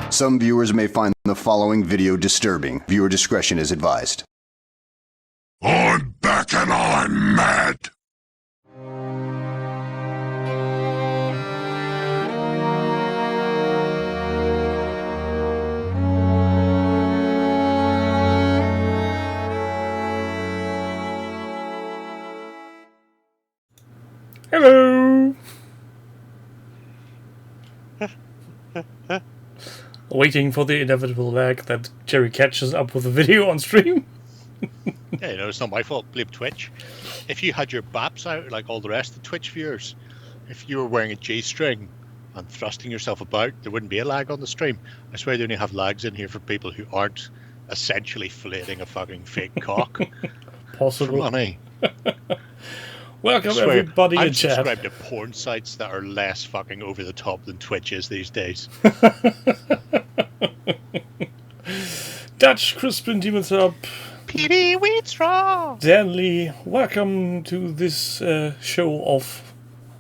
Some viewers may find the following video disturbing. Viewer discretion is advised. I'm back and I'm mad. Hello! Waiting for the inevitable lag that Jerry catches up with the video on stream. Yeah, you know, it's not my fault. Blame Twitch. If you had your baps out like all the rest of the Twitch viewers, if you were wearing a G-string and thrusting yourself about, there wouldn't be a lag on the stream. I swear they only have lags in here for people who aren't essentially filleting a fucking fake cock. Possible. For money. Welcome everybody in I'm chat. subscribed to porn sites that are less fucking over the top than Twitch is these days. Dutch Crispin Demons Up. PD Wheatstraw. Dan Lee, welcome to this show of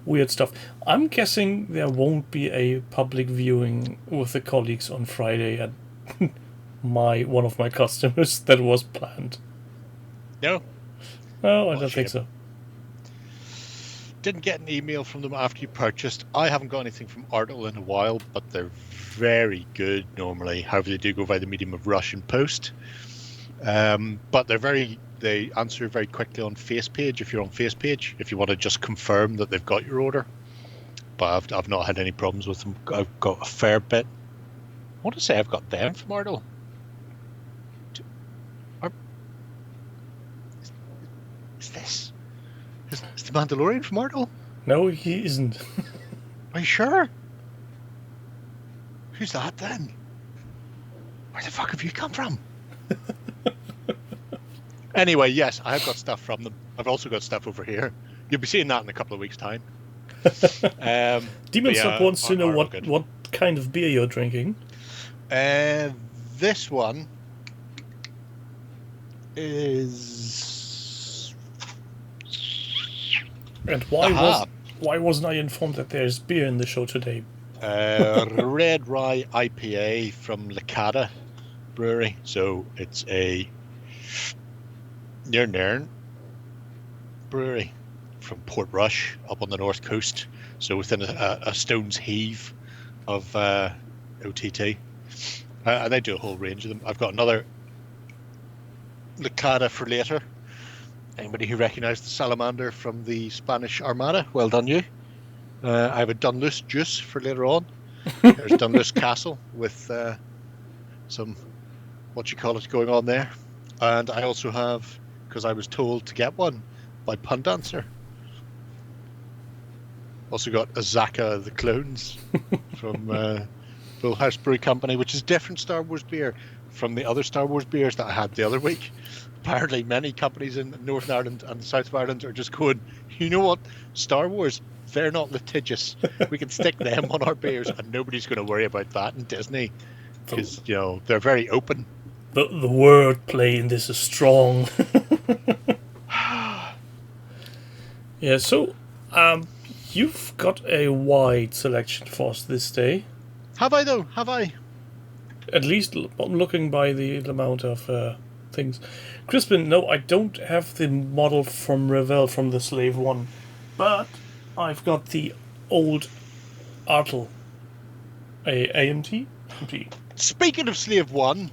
weird stuff. I'm guessing there won't be a public viewing with the colleagues on Friday at one of my customers that was planned. No. No, I don't think so. Didn't get an email from them after you purchased. I haven't got anything from Artle in a while, but they're very good normally. However, they do go by the medium of Russian post. But they answer very quickly on FacePage if you're on FacePage, if you want to just confirm that they've got your order. But I've not had any problems with them. I've got a fair bit. I want to say I've got them from Artle. Is this? Is the Mandalorian from Artle? No, he isn't. Are you sure? Who's that then? Where the fuck have you come from? Anyway, yes, I have got stuff from them. I've also got stuff over here. You'll be seeing that in a couple of weeks' time. Demon Sub wants to know what kind of beer you're drinking. This one is... And why wasn't I informed that there's beer in the show today? Red Rye IPA from Licata Brewery. So it's a near Nairn brewery from Port Rush up on the north coast. So within a stone's heave of OTT. And they do a whole range of them. I've got another Licata for later. Anybody who recognised the salamander from the Spanish Armada, well done you. I have a Dunluce juice for later on. There's Dunluce Castle with some, going on there. And I also have, because I was told to get one by Pun Dancer. Also got Azaka the Clones from Full House Brew Company, which is different Star Wars beer from the other Star Wars beers that I had the other week. Apparently, many companies in Northern Ireland and the South of Ireland are just going, you know what, Star Wars, they're not litigious. We can stick them on our beers, and nobody's going to worry about that in Disney because they're very open. The wordplay in this is strong. Yeah, so you've got a wide selection for us this day. Have I though? Have I? At least I'm looking by the amount of things. Crispin, no, I don't have the model from Revell from the Slave One, but I've got the old Artel AMT. Speaking of Slave One,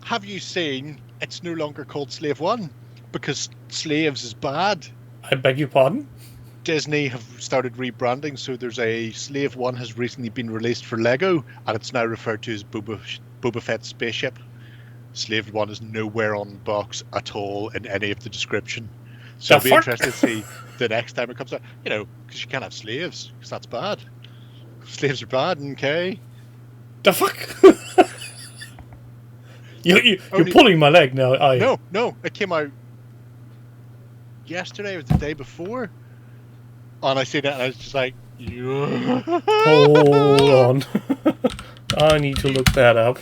have you seen it's no longer called Slave One because Slaves is bad? I beg your pardon? Disney have started rebranding, so there's a Slave One has recently been released for Lego, and it's now referred to as Boba Fett's spaceship. Slave One is nowhere on the box at all in any of the description. So I'll be interested to see the next time it comes out. You know, because you can't have slaves, because that's bad. Slaves are bad, okay? The fuck? You're pulling my leg now, are you? No, it came out yesterday or the day before. And I seen it and I was just like, hold on. I need to look that up.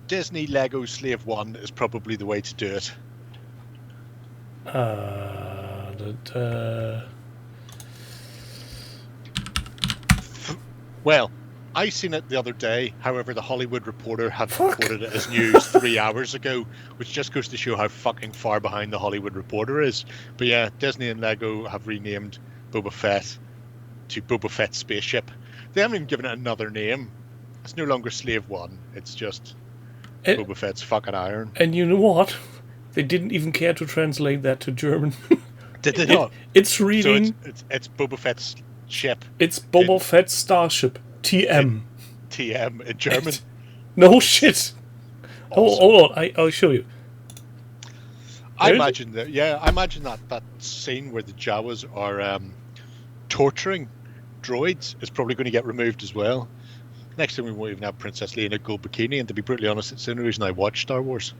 Disney Lego Slave One is probably the way to do it. Well, I seen it the other day. However, the Hollywood Reporter had reported it as news 3 hours ago, which just goes to show how fucking far behind the Hollywood Reporter is. But yeah, Disney and Lego have renamed Boba Fett to Boba Fett's spaceship. They haven't even given it another name. It's no longer Slave One. It's just Boba Fett's fucking iron. And you know what? They didn't even care to translate that to German. Did they not? It's reading. So it's Boba Fett's ship. It's Boba Fett's starship. TM. TM in German. No shit. Awesome. Hold on. I'll show you. I imagine that scene where the Jawas are torturing droids is probably going to get removed as well. Next time we won't even have Princess Leia in a gold bikini, and to be brutally honest, it's the only reason I watch Star Wars.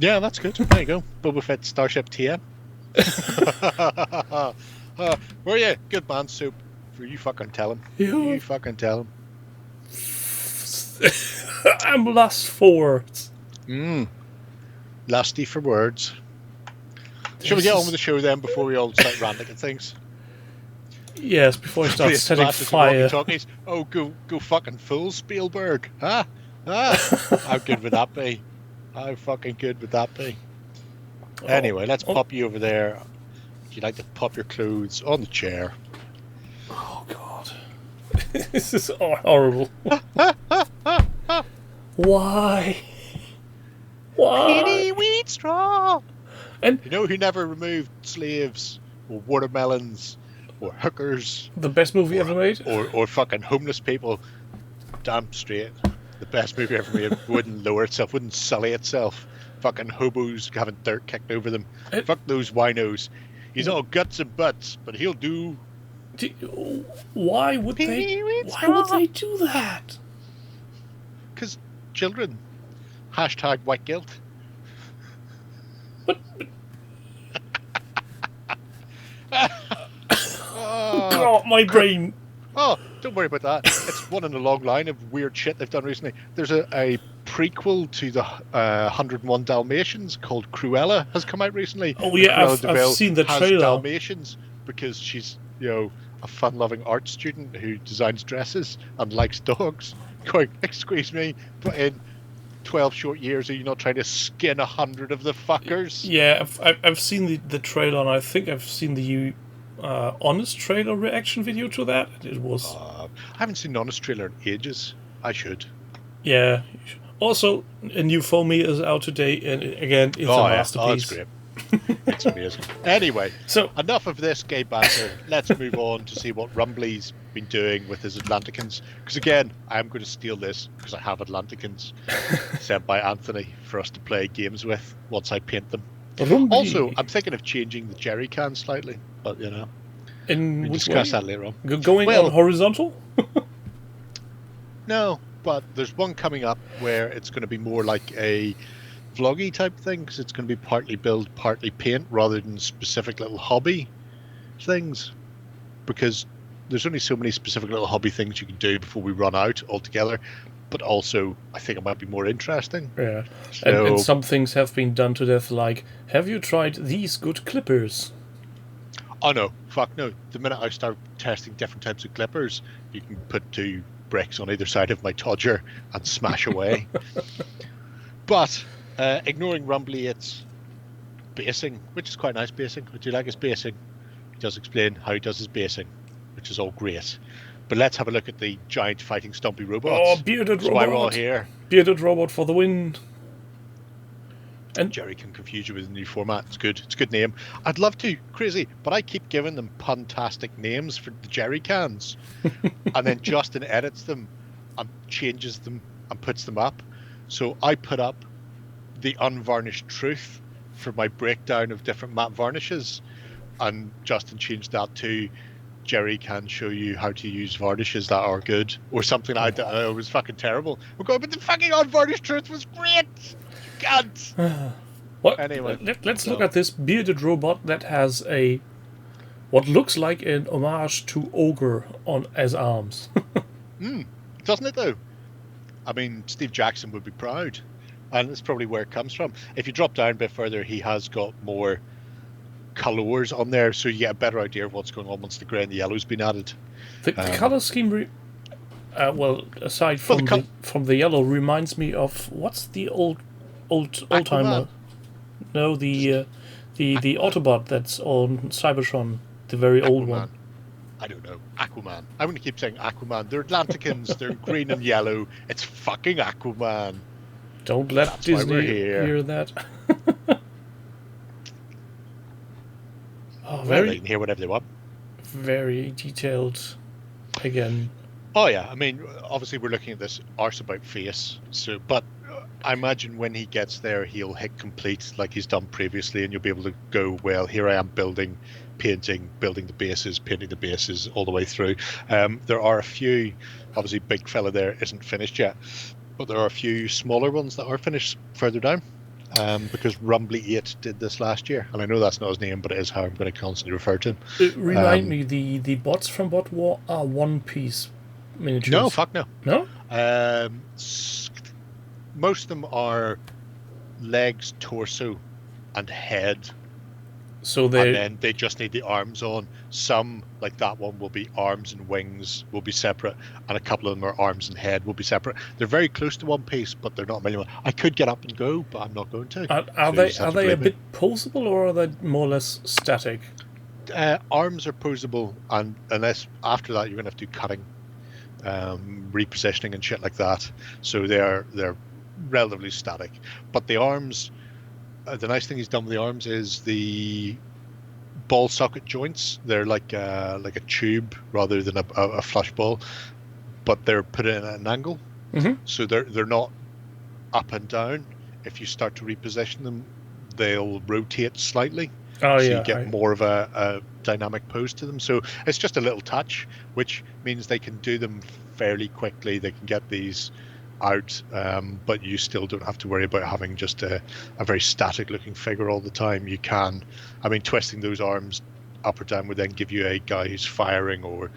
Yeah, that's good. There you go. Boba Fett Starship TM. Where are you? Good man, Soup. You fucking tell him. You fucking tell him. I'm lost for words. Lusty for words. Shall we get on with the show then before we all start ranting at things? Yes, before I start setting fire. Oh, go fucking full Spielberg. Huh? How good would that be? How fucking good would that be? Anyway, let's pop you over there. If you'd like to pop your clothes on the chair. Oh, God. This is horrible. Why? Penny wheat straw. And you know who never removed slaves or watermelons or hookers? The best movie ever made? Or fucking homeless people. Damn straight. The best movie ever made wouldn't lower itself, wouldn't sully itself. Fucking hobos having dirt kicked over them. Fuck those winos. He's all guts and butts, but he'll do. Why would they do that? Because children. Hashtag white guilt. But God, my brain. Oh, don't worry about that. It's one in a long line of weird shit they've done recently. There's a prequel to the 101 Dalmatians called Cruella has come out recently. Oh yeah, I've seen the trailer. Dalmatians because she's a fun-loving art student who designs dresses and likes dogs. Going, excuse me, but in 12 short years, are you not trying to skin 100 of the fuckers? Yeah, I've seen the trailer, and I think I've seen the honest trailer reaction video to that. It was. I haven't seen an honest trailer in ages. I should. Yeah. Also, a new Foamy is out today, and again, it's a masterpiece. Oh, it's great. It's amazing. Anyway, so enough of this gay banter. Let's move on to see what Rumbly's been doing with his Atlanticans. Because again, I am going to steal this because I have Atlanticans sent by Anthony for us to play games with once I paint them. Rumbly. Also, I'm thinking of changing the jerry can slightly, but we discuss that later on. Going on horizontal? No, but there's one coming up where it's going to be more like a vloggy type thing, because it's going to be partly build, partly paint, rather than specific little hobby things. Because there's only so many specific little hobby things you can do before we run out altogether. But also, I think it might be more interesting. Yeah. So, And some things have been done to death, like, have you tried these good clippers? oh no, fuck no. The minute I start testing different types of clippers, you can put 2 bricks on either side of my Todger and smash away. But ignoring Rumbly, it's basing, which is quite nice basing. I do like his basing. He does explain how he does his basing, which is all great. But let's have a look at the giant fighting stumpy robots. Oh, bearded That's why we're all robot. here. Bearded robot for the win. And Jerry can confuse you with a new format. It's good. It's a good name. I'd love to, crazy, but I keep giving them puntastic names for the Jerry cans. And then Justin edits them and changes them and puts them up. So I put up the unvarnished truth for my breakdown of different matte varnishes. And Justin changed that to Jerry can show you how to use varnishes that are good. Or something like that. It was fucking terrible. We're going, but the fucking unvarnished truth was great. God. well, Anyway, let's look at this bearded robot that has a what looks like an homage to Ogre on as arms. Doesn't it though? I mean, Steve Jackson would be proud, and that's probably where it comes from. If you drop down a bit further, he has got more colours on there, so you get a better idea of what's going on once the grey and the yellow's been added. The color scheme, aside from from the yellow, reminds me of what's the old timer? No, the Autobot that's on Cybertron, the very old one. I don't know. Aquaman. I'm going to keep saying Aquaman. They're Atlanticans. They're green and yellow. It's fucking Aquaman. Don't let That's why Disney we're here. hear that. Well, they can hear whatever they want. Very detailed. Again. Oh yeah, I mean, obviously we're looking at this arse about face. So, but I imagine when he gets there, he'll hit complete like he's done previously, and you'll be able to go, well, here I am building, painting, building the bases, painting the bases all the way through. There are a few, obviously big fella there isn't finished yet, but there are a few smaller ones that are finished further down. Because Rumbly 8 did this last year, and I know that's not his name, but it is how I'm going to constantly refer to him. Remind me, the bots from Bot War are one-piece miniatures. No, fuck no. No? Most of them are legs, torso, and head. So And then they just need the arms on. Some, like that one, will be arms and wings will be separate, and a couple of them are arms and head will be separate. They're very close to one piece, but they're not many. I could get up and go, but I'm not going to. Are they a bit posable, or are they more or less static? Arms are posable, and unless after that you're going to have to do cutting, repositioning and shit like that. So they're relatively static. But the arms, the nice thing he's done with the arms is the ball socket joints. They're like a tube rather than a flush ball, but they're put in at an angle. Mm-hmm. So they're not up and down. If you start to reposition them, they'll rotate slightly. Oh, so yeah, you get more of a dynamic pose to them. So it's just a little touch, which means they can do them fairly quickly. They can get these out, but you still don't have to worry about having just a very static looking figure all the time. You can, I mean, twisting those arms up or down would then give you a guy who's firing or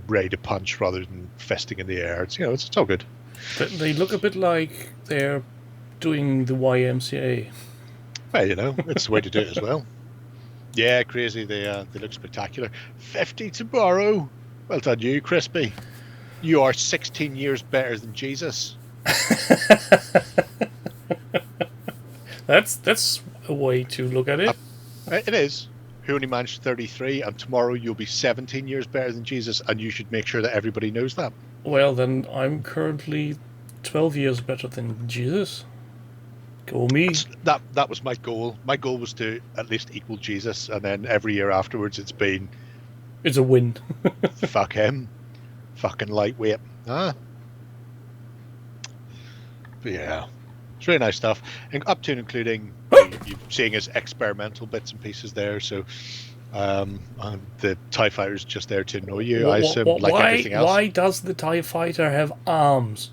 ready to punch rather than fisting in the air. It's, it's all good. They look a bit like they're doing the YMCA. Well, it's the way to do it as well. Yeah, crazy. They look spectacular. 50 tomorrow. Well done, you, Crispy. You are 16 years better than Jesus. That's a way to look at it. It is. Who only managed 33, and tomorrow you'll be 17 years better than Jesus, and you should make sure that everybody knows that. Well, then I'm currently 12 years better than Jesus. Go me. That was my goal. My goal was to at least equal Jesus, and then every year afterwards it's been... It's a win. Fuck him. Fucking lightweight. But yeah. It's really nice stuff. And up to and including you're seeing his experimental bits and pieces there. So And the TIE fighter is just there to annoy you, I assume, like why, everything else. why does the TIE fighter have arms?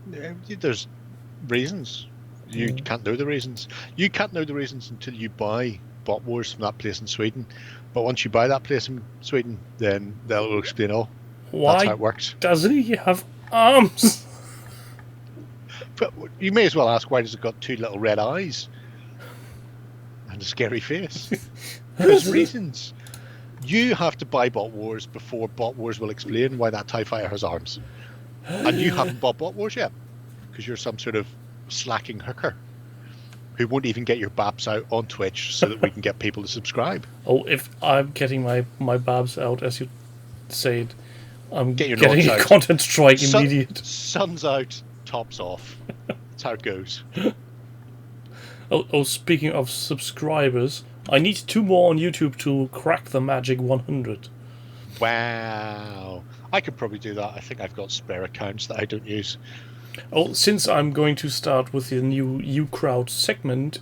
There's reasons. You can't know the reasons. You can't know the reasons until you buy Bot Wars from that place in Sweden. But once you buy that place in Sweden, then they'll explain all. Why That's how it works. doesn't he have arms? But you may as well ask, why does it got two little red eyes and a scary face? There's reasons. You have to buy Bot Wars before Bot Wars will explain why that TIE fighter has arms. And you haven't bought Bot Wars yet, because you're some sort of slacking hooker who won't even get your babs out on Twitch so that we can get people to subscribe. Oh, if I'm getting my babs out, as you said, I'm Get your getting knots a out. content strike immediate. Sun's out, tops off. That's how it goes. Oh, speaking of subscribers, I need 2 more on YouTube to crack the magic 100. Wow. I could probably do that. I think I've got spare accounts that I don't use. Oh, since I'm going to start with the new UCrowd segment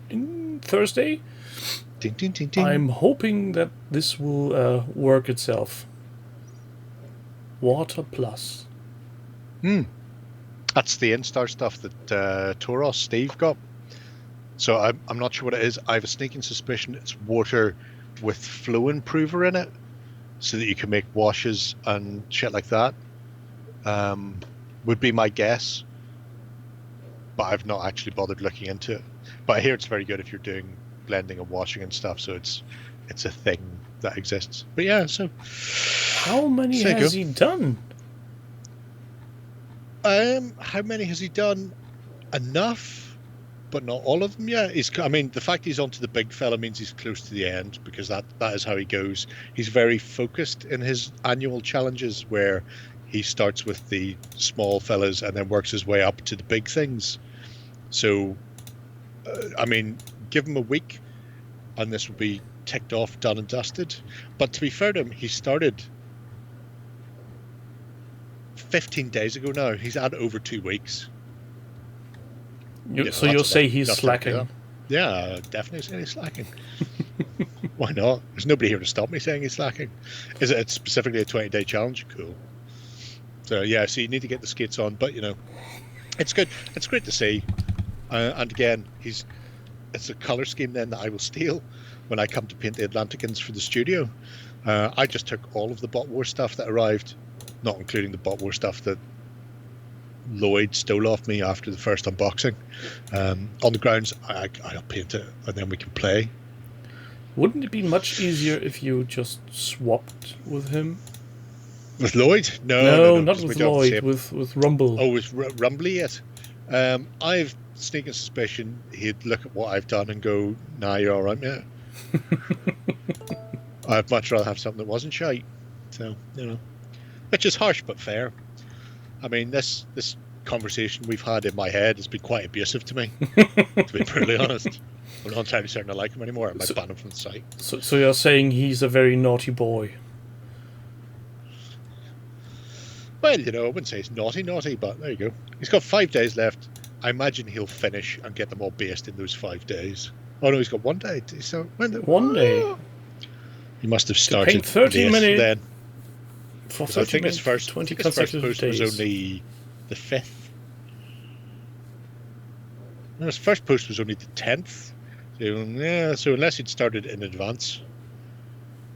in Thursday, Ding, ding, ding, ding. I'm hoping that this will work itself. Water Plus. That's the Instar stuff that Toros Steve got. So I'm not sure what it is. I have a sneaking suspicion it's water with flow improver in it, so that you can make washes and shit like that. Would be my guess, but I've not actually bothered looking into it. But I hear it's very good if you're doing blending and washing and stuff. So it's a thing that exists. But yeah, so How many There you has go. he done? How many has he done? Enough, but not all of them yet. I mean, the fact he's onto the big fella means he's close to the end, because that is how he goes. He's very focused in his annual challenges, where he starts with the small fellas and then works his way up to the big things. So, I mean, give him a week and this will be ticked off, done and dusted. But to be fair to him, he started 15 days ago now. He's had over 2 weeks. So you'll say he's slacking. Yeah, definitely saying he's slacking. Why not? There's nobody here to stop me saying he's slacking. Is it specifically a 20-day challenge? Cool. So yeah, so you need to get the skates on, but you know, it's good. It's great to see. And again, it's a color scheme then that I will steal when I come to paint the Atlanticans for the studio. I just took all of the Bot War stuff that arrived, not including the Bot War stuff that Lloyd stole off me after the first unboxing. On the grounds, I'll paint it and then we can play. Wouldn't it be much easier if you just swapped with him? With Lloyd? No, not 'cause we with don't have the Lloyd, same- with Rumble. Oh, with Rumbly yet? I've sneaking suspicion he'd look at what I've done and go, "Nah, you're all right, mate." I'd much rather have something that wasn't shite. So you know, which is harsh but fair. I mean, this conversation we've had in my head has been quite abusive to me, to be brutally honest. I'm not entirely certain I like him anymore. I might ban him from the site. So you're saying he's a very naughty boy? Well, you know, I wouldn't say he's naughty, but there you go. He's got 5 days left. I imagine he'll finish and get them all based in those 5 days. Oh no, he's got 1 day. So One day. He must have started paint 30 late minutes then. For So I 30 think his minutes, first 20 his first consecutive post days. was only the 5th. No, his first post was only the 10th. So, yeah, so unless he'd started in advance.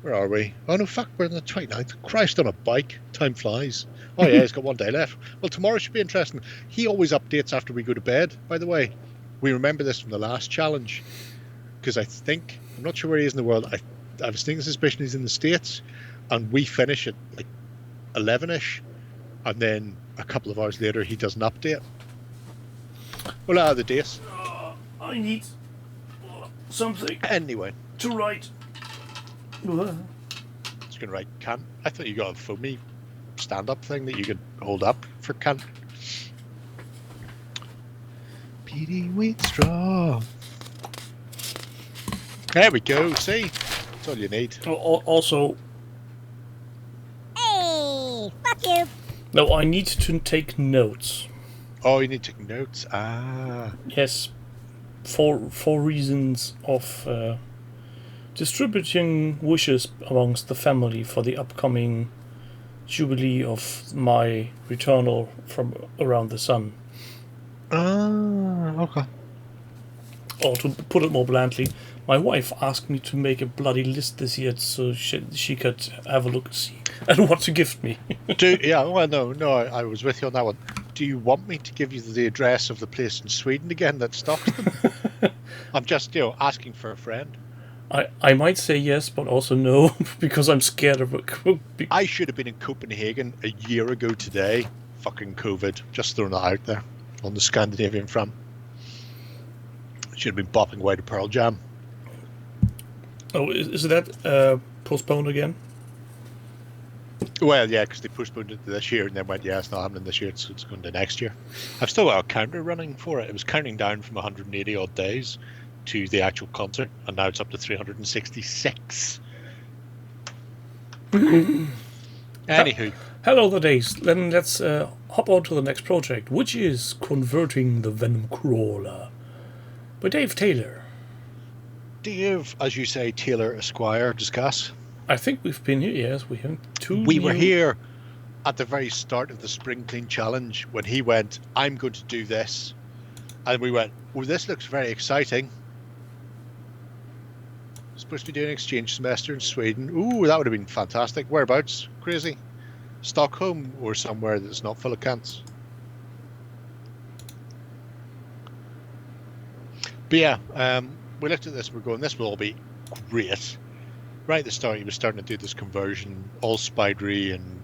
Where are we? Oh no, fuck, we're on the 29th. Christ on a bike. Time flies. Oh yeah, he's got 1 day left. Well, tomorrow should be interesting. He always updates after we go to bed, by the way. We remember this from the last challenge. Because I think, I'm not sure where he is in the world. I have a sneaking suspicion he's in the States. And we finish at like 11ish. And then a couple of hours later, he does an update. Well, out of the days. I need something Anyway, to write. it's going to write Kant. I thought you got a foamy stand-up thing that you could hold up for Kant. Petey Wheat Straw. There we go. See? That's all you need. Also, Hey, fuck you. no, I need to take notes. Oh, you need to take notes. Ah. Yes, for reasons of distributing wishes amongst the family for the upcoming jubilee of my returnal from around the sun. Okay. Or to put it more bluntly, my wife asked me to make a bloody list this year so she could have a look see at what to gift me. I was with you on that one. Do you want me to give you the address of the place in Sweden again that stocks them? I'm just, asking for a friend. I might say yes, but also no, because I'm scared of it. I should have been in Copenhagen a year ago today. Fucking COVID. Just throwing that out there on the Scandinavian front. Should have been bopping away to Pearl Jam. Oh, is that postponed again? Well, yeah, because they postponed it to this year and then went, yeah, it's not happening this year, it's going to next year. I've still got a counter running for it. It was counting down from 180 odd days to the actual concert, and now it's up to 366. Anywho. Hello the days. Then let's hop on to the next project, which is Converting the Venom Crawler by Dave Taylor. Dave, as you say, Taylor Esquire, discuss. I think we've been here, yes. We have We were here at the very start of the Spring Clean Challenge when he went, I'm going to do this. And we went, well, this looks very exciting. Supposed to be doing an exchange semester in Sweden. Ooh, that would have been fantastic. Whereabouts? Crazy. Stockholm or somewhere that's not full of cunts. But yeah, we looked at this and we're going, this will all be great. Right at the start, he was starting to do this conversion, all spidery and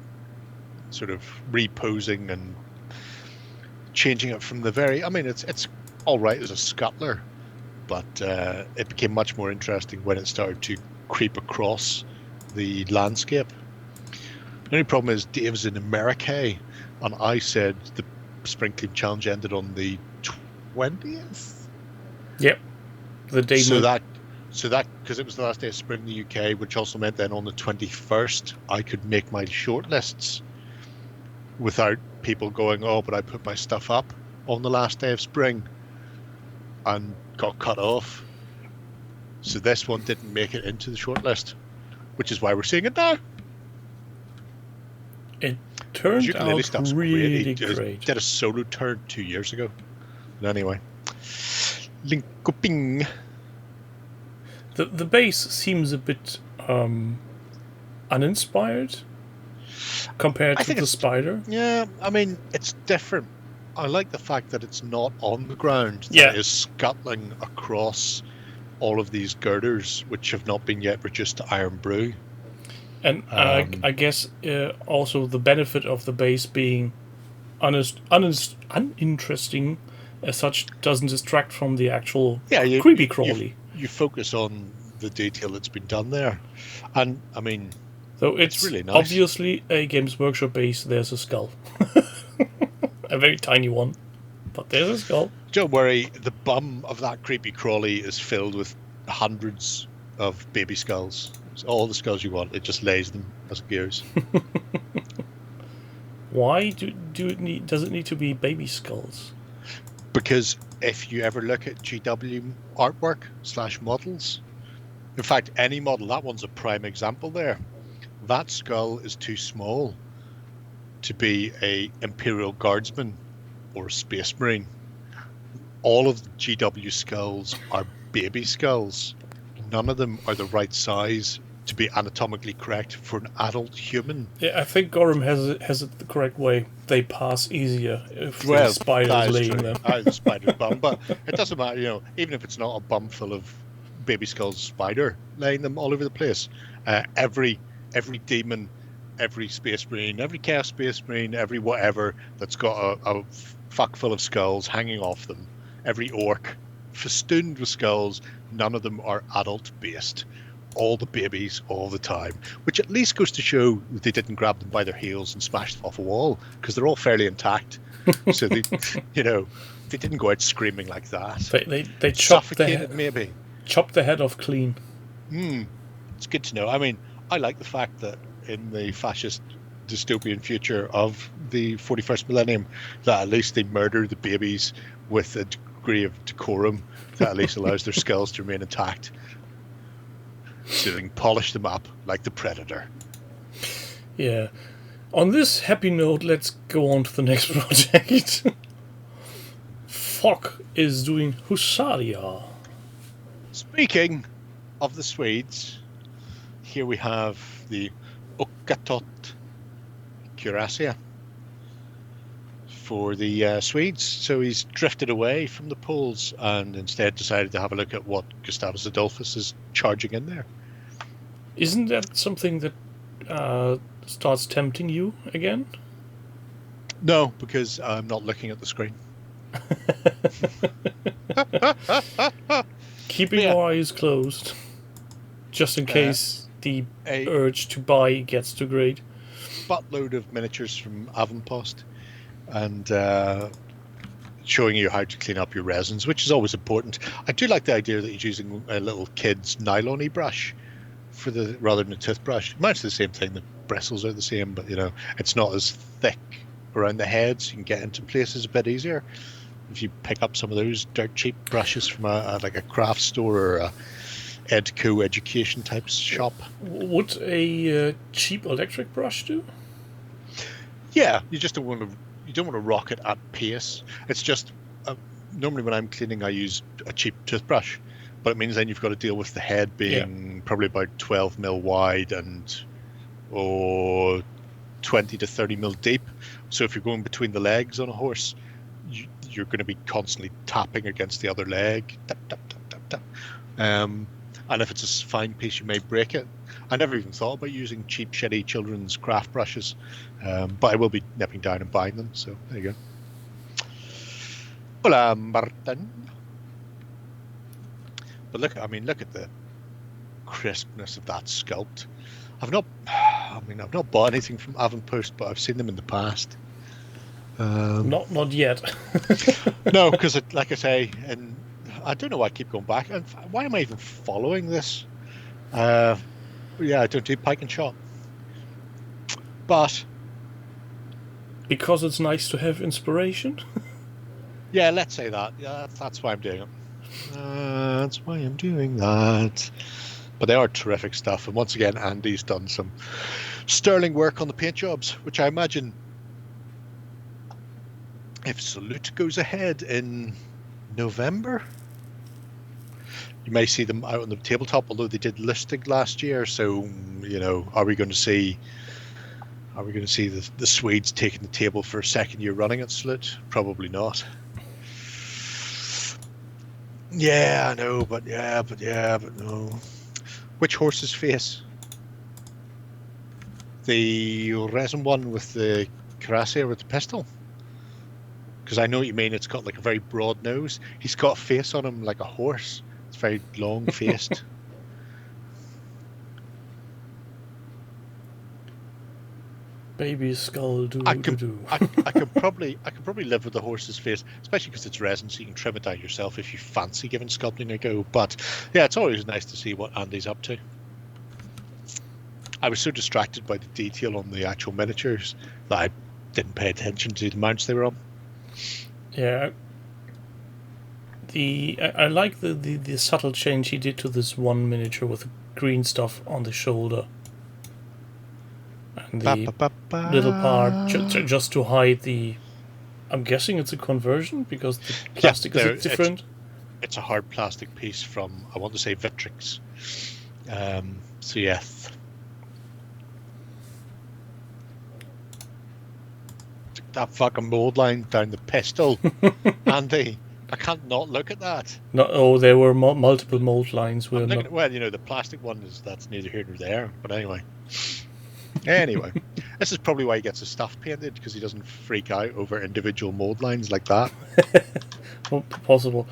sort of reposing and changing it from the very... I mean, it's all right as a scuttler, but it became much more interesting when it started to creep across the landscape. The only problem is Dave's in America, and I said the Spring Clean Challenge ended on the 20th? Yep. The day So that, because it was the last day of spring in the UK, which also meant then on the 21st, I could make my shortlists without people going, oh, but I put my stuff up on the last day of spring and got cut off. So this one didn't make it into the shortlist, which is why we're seeing it now. It turned Ukulele out stuff's really great. great. Did a solo turn 2 years ago. But anyway, Linkoping. The bass seems a bit uninspired compared to the spider. Yeah, I mean, it's different. I like the fact that it's not on the ground. That Yeah. it is scuttling across all of these girders, which have not been yet reduced to iron brew. And I guess also the benefit of the bass being uninteresting as such doesn't distract from the actual creepy crawly. You focus on the detail that's been done there. And, I mean, So it's really nice. Obviously a Games Workshop bass. There's a skull. A very tiny one. But there's a skull. Don't worry, the bum of that creepy crawly is filled with hundreds of baby skulls. It's all the skulls you want. It just lays them as it goes. Why does it need to be baby skulls? Because if you ever look at GW artwork / models, in fact, any model, that one's a prime example there. That skull is too small to be a Imperial Guardsman or a Space Marine. All of the GW skulls are baby skulls. None of them are the right size to be anatomically correct for an adult human. Yeah, I think Gorham has it the correct way. They pass easier if the That spider's is laying true. them. The spider's bum, but it doesn't matter, even if it's not a bum full of baby skulls, spider laying them all over the place. Every demon, every Space Marine, every Chaos Space Marine, every whatever that's got a fuck full of skulls hanging off them, every orc festooned with skulls, none of them are adult based. All the babies all the time, which at least goes to show that they didn't grab them by their heels and smash them off a wall, because they're all fairly intact. So they, they didn't go out screaming like that. They chopped the Suffocated, head, maybe. chopped the head off clean. It's good to know. I mean, I like the fact that in the fascist dystopian future of the 41st millennium, that at least they murder the babies with a degree of decorum that at least allows their skills to remain intact. So they can polish them up like the Predator. Yeah. On this happy note, let's go on to the next project. Fogg is doing Huzza. Speaking of the Swedes, here we have the Okatot Cuirassier for the Swedes. So he's drifted away from the Poles and instead decided to have a look at what Gustavus Adolphus is charging in there. Isn't that something that starts tempting you again? No, because I'm not looking at the screen. Keeping your eyes closed, just in case the urge to buy gets too great. Buttload of miniatures from Avonpost and showing you how to clean up your resins, which is always important. I do like the idea that he's using a little kid's nylon-y brush for the rather than a toothbrush. Mine's the same thing. The bristles are the same, but you know it's not as thick around the head, so you can get into places a bit easier if you pick up some of those dirt cheap brushes from like a craft store or a Edco education type shop. Would a cheap electric brush do? Yeah, you just don't want to rock it at pace. It's just normally when I'm cleaning, I use a cheap toothbrush, but it means then you've got to deal with the head being probably about 12 mil wide and 20 to 30 mil deep. So if you're going between the legs on a horse, you're going to be constantly tapping against the other leg. Tap, tap, tap, tap, tap. And if it's a fine piece, you may break it. I never even thought about using cheap, shitty children's craft brushes, but I will be nipping down and buying them. So there you go. Hola, Martin. But look at the crispness of that sculpt. I've not bought anything from Avonpost, but I've seen them in the past. Not yet. No, because like I say, and I don't know why I keep going back. And why am I even following this? Yeah, I don't do pike and shot, but because it's nice to have inspiration. Yeah, let's say that. Yeah, that's why I'm doing it. That's why I'm doing that. But they are terrific stuff. And once again, Andy's done some sterling work on the paint jobs, which I imagine if Salute goes ahead in November, you may see them out on the tabletop, although they did Lustig last year. So, you know, are we going to see the Swedes taking the table for a second year running at Salute? Probably not. Yeah, I know, but no. Which horse's face? The resin one with the cuirassier with the pistol? Because I know what you mean. It's got like a very broad nose. He's got a face on him like a horse. It's very long-faced. Baby skull do. I could probably live with the horse's face, especially because it's resin, so you can trim it down yourself if you fancy giving sculpting a go. But yeah, it's always nice to see what Andy's up to. I was so distracted by the detail on the actual miniatures that I didn't pay attention to the mounts they were on. Yeah. I like the subtle change he did to this one miniature with the green stuff on the shoulder. And the little part just to hide the... I'm guessing it's a conversion because the plastic is different. It's a hard plastic piece from, I want to say, Victrix. So yes. That fucking mold line down the pistol, Andy. I can't not look at that. No, there were multiple mold lines. Well, you know, the plastic one that's neither here nor there. But anyway. This is probably why he gets his stuff painted, because he doesn't freak out over individual mold lines like that. Well, possible.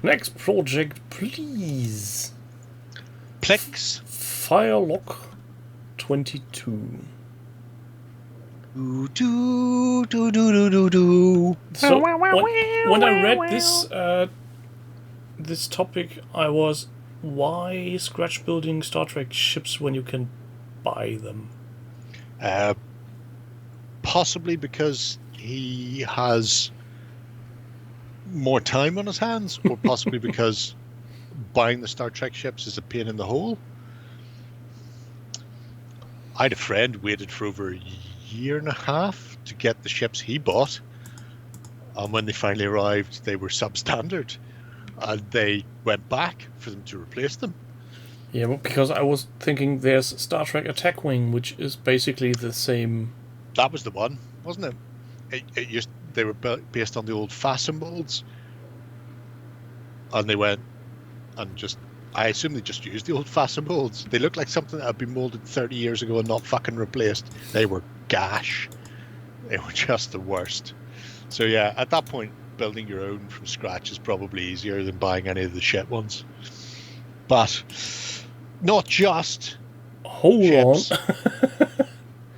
Next project, please. Plex. Firelock 22. So when I read this topic, I was, why scratch building Star Trek ships when you can buy them? Possibly because he has more time on his hands, or possibly because buying the Star Trek ships is a pain in the hole. I had a friend waited for over a year and a half to get the ships he bought, and when they finally arrived, they were substandard, and they went back for them to replace them. Yeah, well, because I was thinking there's Star Trek Attack Wing, which is basically the same. That was the one, wasn't it? They were based on the old fasten molds, and they went and just. I assume they just used the old fasten molds. They looked like something that had been molded 30 years ago and not fucking replaced. They were gash. They were just the worst. So yeah, at that point, building your own from scratch is probably easier than buying any of the shit ones. But not just Hold ships. on.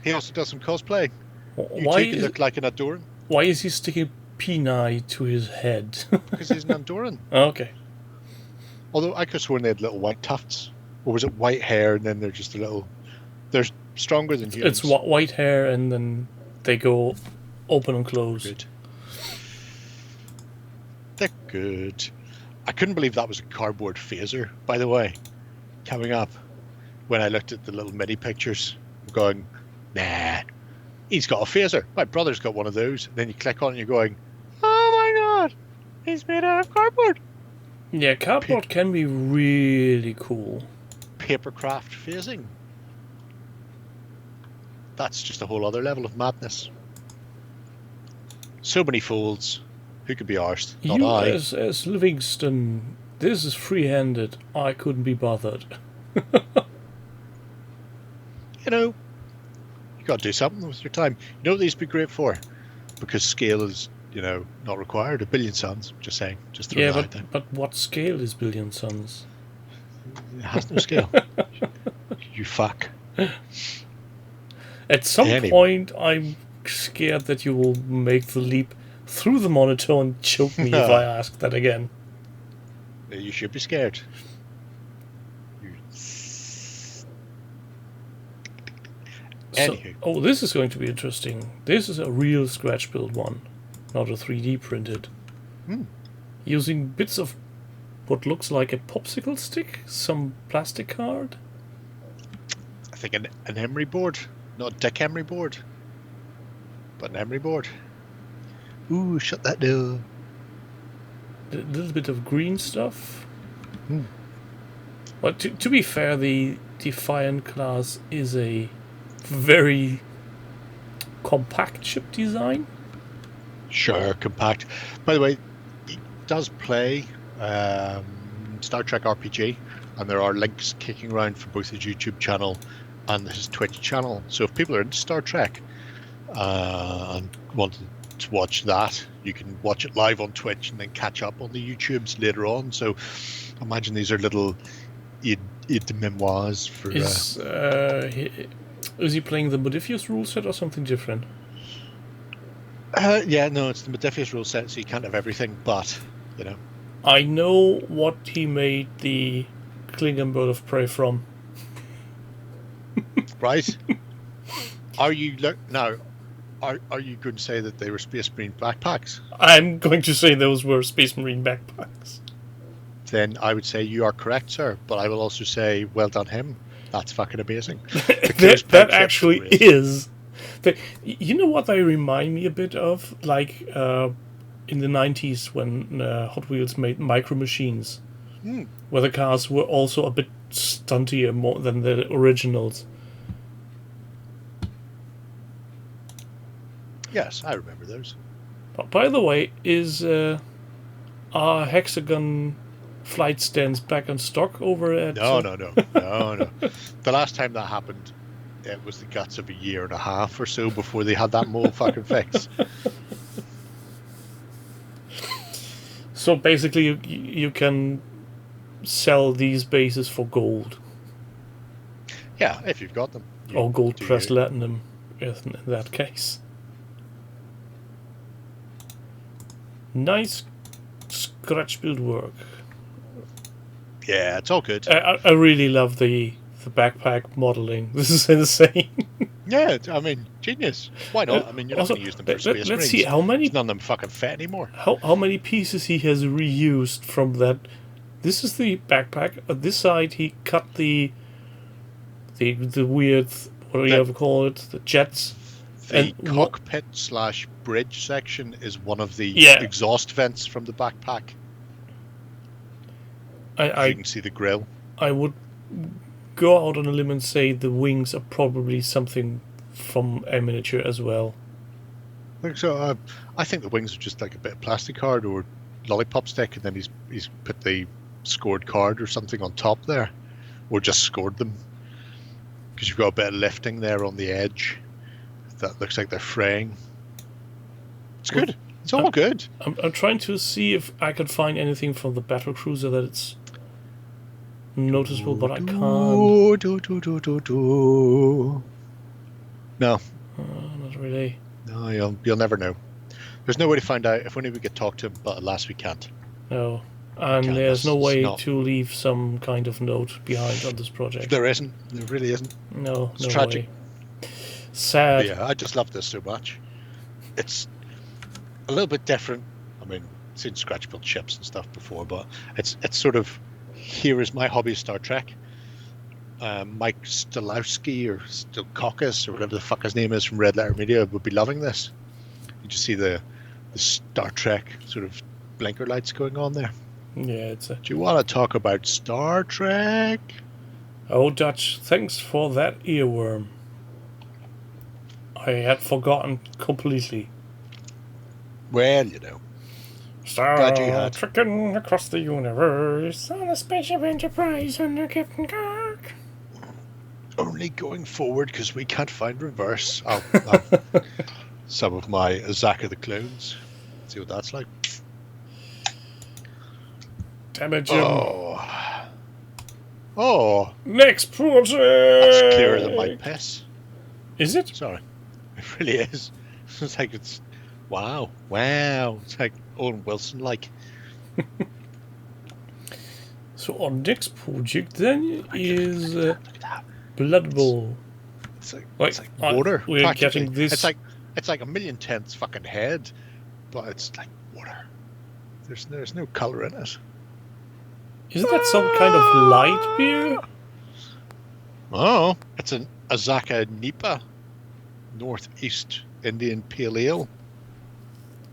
He also does some cosplay. You Why two can look like an Andorran. Why is he sticking peni to his head? Because he's an Andorran. Okay. Although I could have sworn they had little white tufts. Or was it white hair and then they're just a little... They're stronger than humans. It's white hair and then they go open and close. Good. They're good. I couldn't believe that was a cardboard phaser, by the way. Coming up, when I looked at the little mini pictures, I'm going, nah, he's got a phaser. My brother's got one of those. And then you click on it and you're going, oh my god, he's made out of cardboard. Yeah, cardboard can be really cool. Papercraft phasing. That's just a whole other level of madness. So many folds. Who could be arsed? Not You, I. as Livingston, this is free-handed. I couldn't be bothered. You know, you got to do something with your time. You know what these would be great for? Because scale is, you know, not required. 1 billion suns. Just saying. Just throw Yeah, that out there. but what scale is Billion Suns? It has no scale. You fuck. At some Anyway. point, I'm scared that you will make the leap through the monitor and choke me if I ask that again. You should be scared. Anywho. Oh, this is going to be interesting. This is a real scratch build one, not a 3D printed. Using bits of what looks like a popsicle stick, some plastic card. I think an emery board. Not a Dick Emery board. But an emery board. Ooh, shut that door. A little bit of green stuff. But to be fair, the Defiant class is a very compact ship design. Sure, compact. By the way, it does play Star Trek RPG, and there are links kicking around for both his YouTube channel and his Twitch channel. So if people are into Star Trek and want to watch that, you can watch it live on Twitch and then catch up on the YouTubes later on. So imagine these are little memoirs for... Is he playing the Modifius rule set or something different? yeah, no, it's the Modifius rule set, so you can't have everything, but, you know. I know what he made the Klingon bird of prey from. Right? Are you Are you going to say that they were Space Marine backpacks? I'm going to say those were Space Marine backpacks. Then I would say you are correct, sir. But I will also say, well done him. That's fucking amazing. that actually is. You know what they remind me a bit of? Like in the 90s when Hot Wheels made Micro Machines. Where the cars were also a bit stuntier more than the originals. Yes, I remember those. But by the way, is our Hexagon flight stands back on stock over at... No. The last time that happened, it was the guts of a year and a half or so before they had that mold fucking fixed. So basically you can sell these bases for gold. Yeah, if you've got them. Or gold pressed platinum in that case. Nice scratch build work. Yeah, it's all good. I really love the backpack modeling. This is insane. Yeah, I mean, Genius. Why not? I mean, you're Also, not going to use them for Space let's Marines. see how many None of them fucking fit anymore. how many pieces he has reused from that. This is the backpack. At this side, he cut the weird, what do you ever call it, the jets. The And cockpit / bridge section is one of the Yeah. exhaust vents from the backpack. You I can see the grill. I would go out on a limb and say the wings are probably something from a miniature as well. So I think the wings are just like a bit of plastic card or lollipop stick, and then he's put the scored card or something on top there, or just scored them, because you've got a bit of lifting there on the edge that looks like they're fraying. It's good. It's all good. I'm trying to see if I can find anything from the battle cruiser that it's noticeable, but I can't. No, Not really. no, you'll never know. There's no way to find out. If only we could talk to him, but alas, we can't. No. And can't. there's no It's way not- to leave some kind of note behind on this project. There isn't. There really isn't. No, It's no tragic. way. Sad. Yeah, I just love this so much. It's a little bit different. I mean, I've seen scratch built ships and stuff before, but it's sort of, here is my hobby, Star Trek. Mike Stolowski or Stilkakis or whatever the fuck his name is from Red Letter Media would be loving this. You just see the Star Trek sort of blinker lights going on there. Yeah, it's a... Do you want to talk about Star Trek? Oh, Dutch, thanks for that earworm. I had forgotten completely. Well, you know. Star Glad you had. Trekking across the universe on a spaceship Enterprise under Captain Kirk. Only going forward because we can't find reverse. I'll have some of my Attack of the Clones. See what that's like. Damn it, Jim. Oh, Next project! that's clearer than my piss. Is it? Sorry. It really is. It's like it's... Wow. It's like Owen Wilson like. So our next project then is Look at that. Blood Bowl. It's like, Wait, it's like water. we're practically. getting this- It's like a million tenths fucking head, but it's like water. There's no colour in it. Isn't that some kind of light beer? Oh, it's an Azaka Nipa Northeast Indian Pale Ale.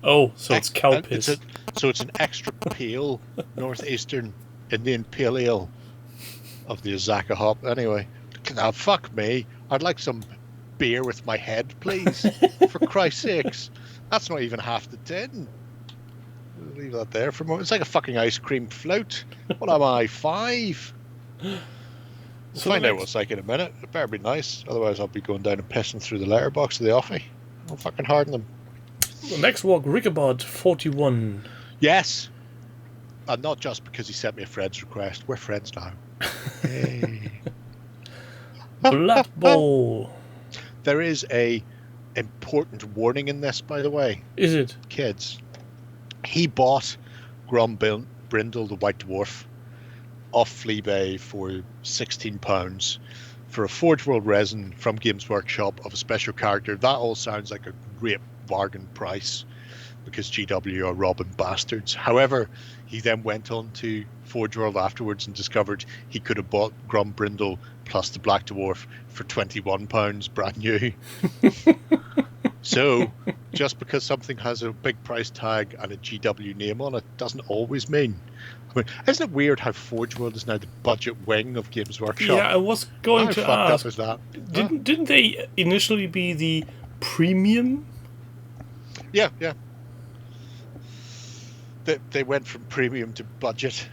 Oh, so it's cow It's piss. so it's an extra pale Northeastern Indian Pale Ale of the Azaka hop. Anyway, now fuck me. I'd like some beer with my head, please. For Christ's sakes, that's not even half the tin. Leave that there for a moment. It's like a fucking ice cream float. What am I, 5? We'll So find out next- what it's like in a minute. It better be nice. Otherwise, I'll be going down and pissing through the letterbox of the offie. I'll fucking harden them. The next walk, Rickabod 41. Yes. And not just because he sent me a friend's request. We're friends now. Hey. Blood Bowl. There is a important warning in this, by the way, Is it? kids. He bought Brindle, the White Dwarf, off Fleabay for £16 for a Forge World resin from Games Workshop of a special character. That all sounds like a great bargain price because GW are robbing bastards. However, he then went on to Forge World afterwards and discovered he could have bought Brindle plus the Black Dwarf for £21 brand new. So, just because something has a big price tag and a GW name on it doesn't always mean. I mean, isn't it weird how Forge World is now the budget wing of Games Workshop? Yeah, I was going How to fucked ask. up is that? Didn't they initially be the premium? Yeah. They went from premium to budget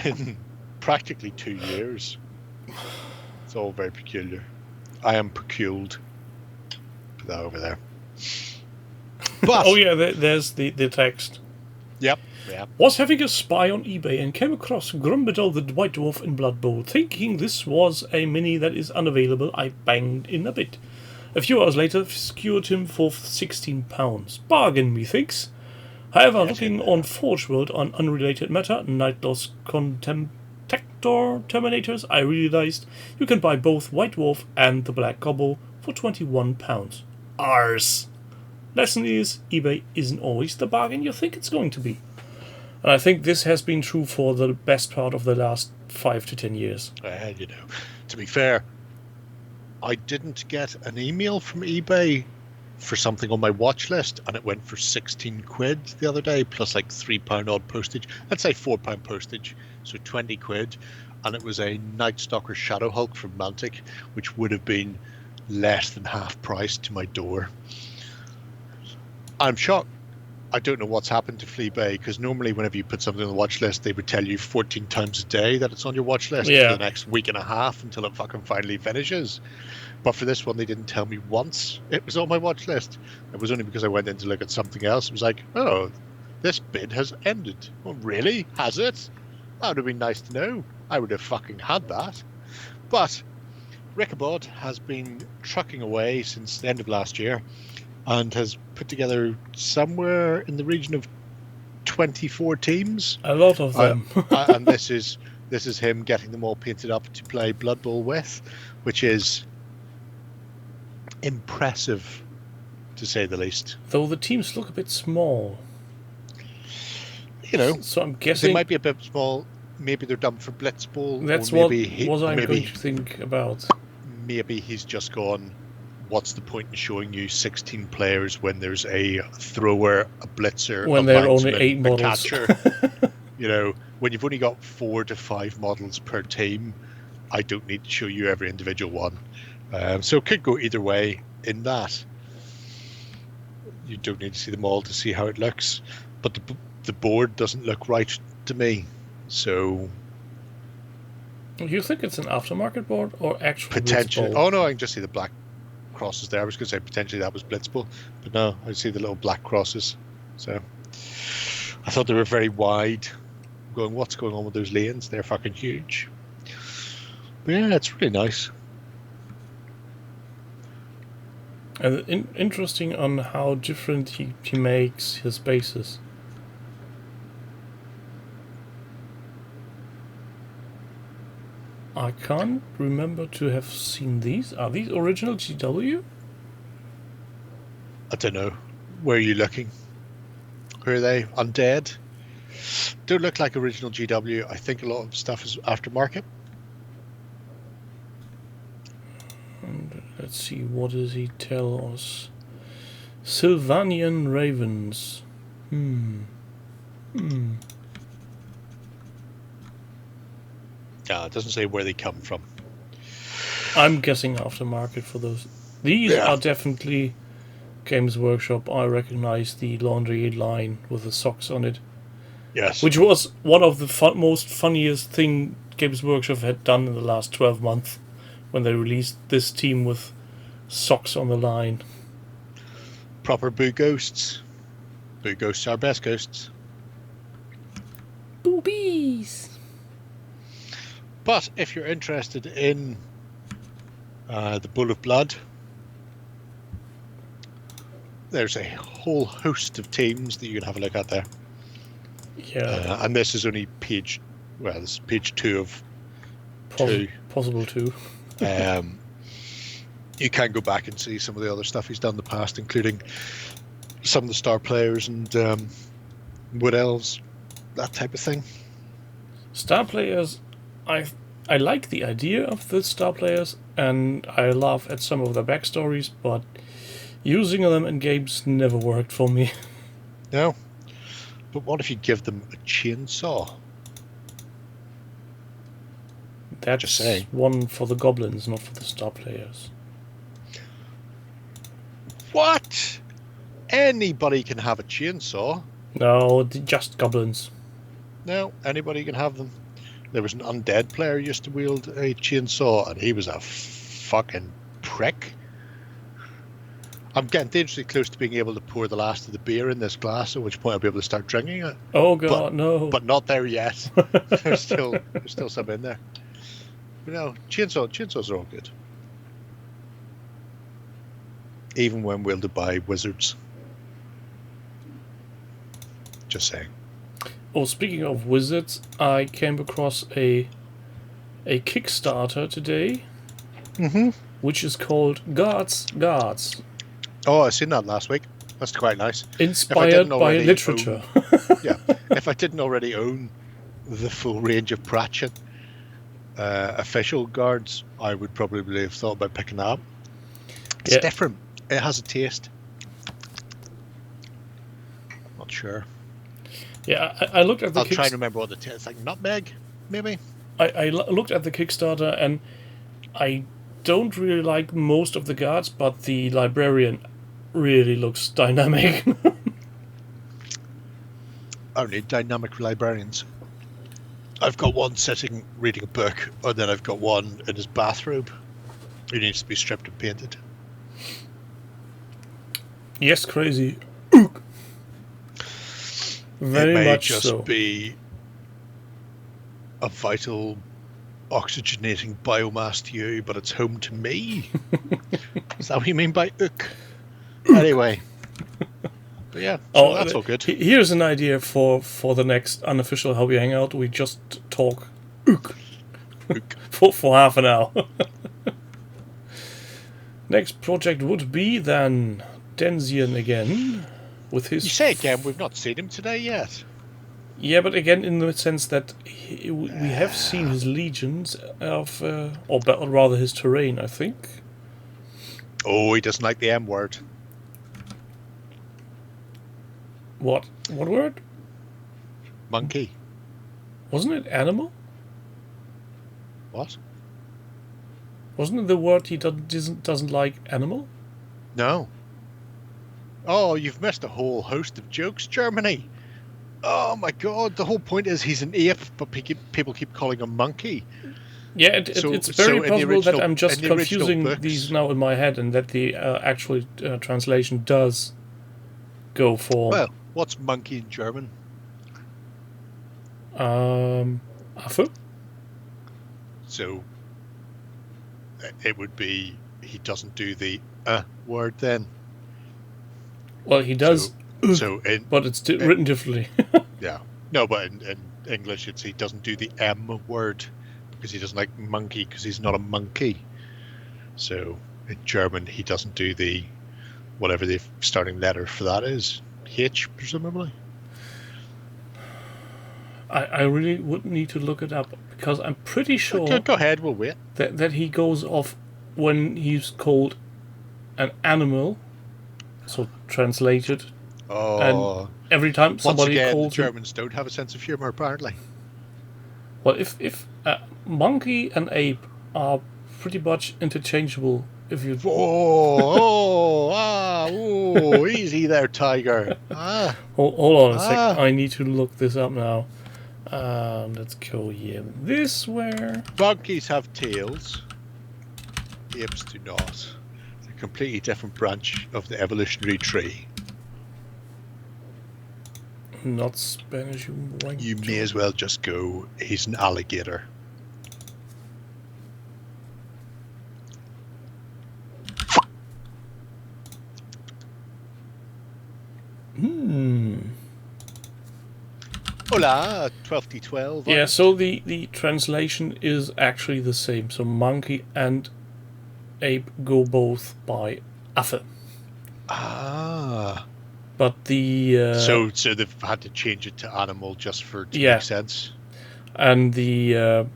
in practically 2 years. It's all very peculiar. I am peculed. Put that over there. But, Oh yeah, there's the text. Yep. Was having a spy on eBay and came across Grumbedal the White Dwarf in Blood Bowl. Thinking this was a mini that is unavailable, I banged in a bit. A few hours later, secured him for £16. Bargain, methinks. However, looking on Forge World on unrelated matter, Night Loss Contemptor Terminators, I realized you can buy both White Dwarf and the Black Gobble for £21. ours. Lesson is, eBay isn't always the bargain you think it's going to be. And I think this has been true for the best part of the last 5 to 10 years. You know, to be fair, I didn't get an email from eBay for something on my watch list, and it went for 16 quid the other day, plus like £3 odd postage. Let's say £4 postage, so 20 quid. And it was a Night Stalker Shadow Hulk from Mantic, which would have been less than half price to my door. I'm shocked. I don't know what's happened to Fleabay, because normally whenever you put something on the watch list, they would tell you 14 times a day that it's on your watch list for the next week and a half until it fucking finally finishes. But for this one, they didn't tell me once it was on my watch list. It was only because I went in to look at something else. It was like, oh, this bid has ended. Oh, really? Has it? That would have been nice to know. I would have fucking had that. But Rickabod has been trucking away since the end of last year and has put together somewhere in the region of 24 teams. A lot of them. And this is him getting them all painted up to play Blood Bowl with, which is impressive, to say the least. Though the teams look a bit small. You know, so I'm guessing they might be a bit small. Maybe they're done for Blitz Bowl. That's or what I'm going to think about. Maybe he's just gone, what's the point in showing you 16 players when there's a thrower, a blitzer, when there are only 8 models? Catcher? You know, when you've only got 4 to 5 models per team, I don't need to show you every individual one. So it could go either way in that. You don't need to see them all to see how it looks. But the board doesn't look right to me. So... You think it's an aftermarket board or actual potentially? Blitzball? Oh no, I can just see the black crosses there. I was going to say potentially that was Blitzball, but no, I see the little black crosses. So I thought they were very wide. Going, what's going on with those lanes? They're fucking huge. But yeah, it's really nice. And interesting on how different he makes his bases. I can't remember to have seen these. Are these original GW? I don't know. Where are you looking? Who are they? Undead? Don't look like original GW. I think a lot of stuff is aftermarket. And let's see, what does he tell us? Sylvanian Ravens. Yeah, it doesn't say where they come from. I'm guessing aftermarket for those. These are definitely Games Workshop. I recognize the laundry line with the socks on it. Yes. Which was one of the most funniest thing Games Workshop had done in the last 12 months when they released this team with socks on the line. Proper Boo Ghosts. Boo Ghosts are best ghosts. Boobies! But if you're interested in the Bull of Blood, there's a whole host of teams that you can have a look at there. Yeah. And this is only this is page 2 of 2. Possible 2. You can go back and see some of the other stuff he's done in the past, including some of the star players and Wood Elves, that type of thing. Star players, I like the idea of the star players, and I laugh at some of the backstories, but using them in games never worked for me. No. But what if you give them a chainsaw? That's Just saying. one for the goblins, not for the star players. What? Anybody can have a chainsaw. No, just goblins. No, anybody can have them. There was an undead player who used to wield a chainsaw, and he was a fucking prick. I'm getting dangerously close to being able to pour the last of the beer in this glass, at which point I'll be able to start drinking it. Oh god, no. But not there yet. there's still some in there. But no, chainsaws are all good. Even when wielded by wizards. Just saying. Oh, speaking of wizards, I came across a Kickstarter today, which is called Guards. Oh, I seen that last week. That's quite nice. Inspired by literature. Yeah, if I didn't already own the full range of Pratchett official guards, I would probably have thought about picking that up. It's different. It has a taste. Not sure. Yeah, I looked at the I'll try and remember what the taste like. Nutmeg, maybe? I looked at the Kickstarter, and I don't really like most of the guards, but the librarian really looks dynamic. I need dynamic librarians. I've got one sitting reading a book, and then I've got one in his bathrobe who needs to be stripped and painted. Yes, crazy. Very it may much just so. be a vital oxygenating biomass to you, but it's home to me. Is that what you mean by ook? Anyway. But yeah, so that's all good. Here's an idea for the next unofficial Hobby Hangout. We just talk ook. for half an hour. Next project would be then Denzian again. With his you say again, we've not seen him today yet. Yeah, but again, in the sense that we have seen his legions of, or rather his terrain, I think. Oh, he doesn't like the M word. What word? Monkey. Wasn't it animal? What? Wasn't it the word he doesn't like animal? No. Oh, you've missed a whole host of jokes, Germany. Oh my god, the whole point is he's an ape, but people keep calling him monkey. Yeah, it's very possible that I'm just confusing books, these now in my head, and that the actual translation does go for... Well, what's monkey in German? Affe? So, it would be, he doesn't do the word then. Well, he does, but it's written differently. Yeah. No, but in English, he doesn't do the M word, because he doesn't like monkey, because he's not a monkey. So, in German, he doesn't do the, whatever the starting letter for that is. H, presumably. I really would need to look it up, because I'm pretty sure... Go ahead, we'll wait. That he goes off when he's called an animal, so translated. Oh. And every time somebody calls the Germans don't have a sense of humour, apparently. Well, if monkey and ape are pretty much interchangeable, if you... Easy there, tiger. Hold on a sec. I need to look this up now. Let's go here. This where... Monkeys have tails. Apes do not. It's a completely different branch of the evolutionary tree. Not Spanish. You may as well just go, he's an alligator. Hola, 12D12. Yeah, so the translation is actually the same. So monkey and ape go both by Affe. Ah. But the... So they've had to change it to animal just to make sense? And the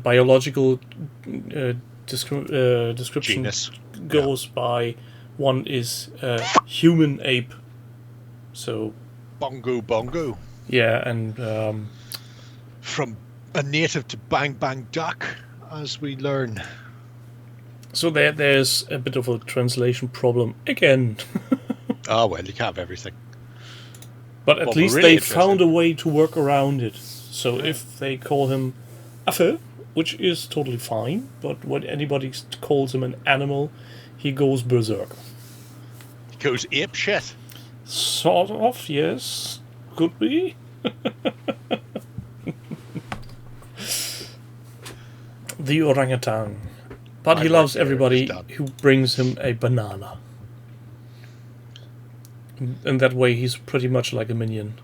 biological description Genus. goes by... One is human ape. So... Bongo. Yeah, and... from a native to bang bang duck, as we learn. So there's a bit of a translation problem again. Oh, well, you can't have everything. But at least really they found a way to work around it. So if they call him Affe, which is totally fine, but when anybody calls him an animal, he goes berserk. He goes ape shit. Sort of, yes. Could be. The orangutan. But he loves everybody who brings him a banana. And that way he's pretty much like a minion.